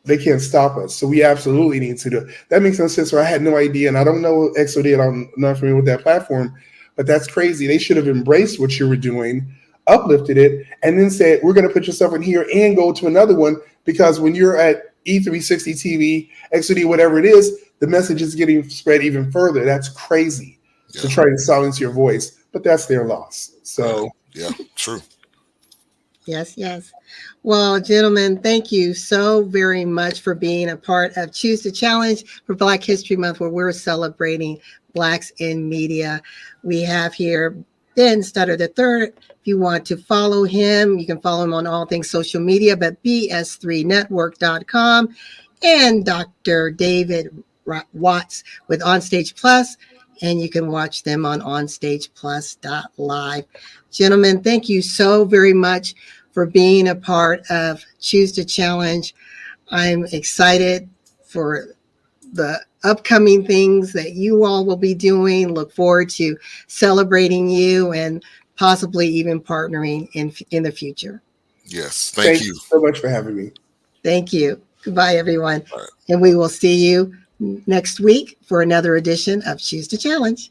they can't stop us. So we absolutely need to do it. That makes no sense. So I had no idea, and I don't know XOD, I'm not familiar with that platform, but that's crazy. They should have embraced what you were doing, uplifted it, and then said, we're going to put yourself in here and go to another one, because when you're at E360 TV, XOD, whatever it is, the message is getting spread even further. That's crazy to try to silence your voice, but that's their loss. So yeah, true. Yes, yes. Well, gentlemen, thank you so very much for being a part of Choose to Challenge for Black History Month, where we're celebrating Blacks in media. We have here Ben Stutter III. If you want to follow him, you can follow him on all things social media, but bs3network.com, and Dr. David Watts with Onstage Plus, and you can watch them on onstageplus.live. Gentlemen, thank you so very much for being a part of Choose to Challenge. I'm excited for the upcoming things that you all will be doing. Look forward to celebrating you and possibly even partnering in the future. Yes, thank Thank you you. so much for having me. Thank you. Goodbye, everyone. All right. And we will see you next week for another edition of Choose to Challenge.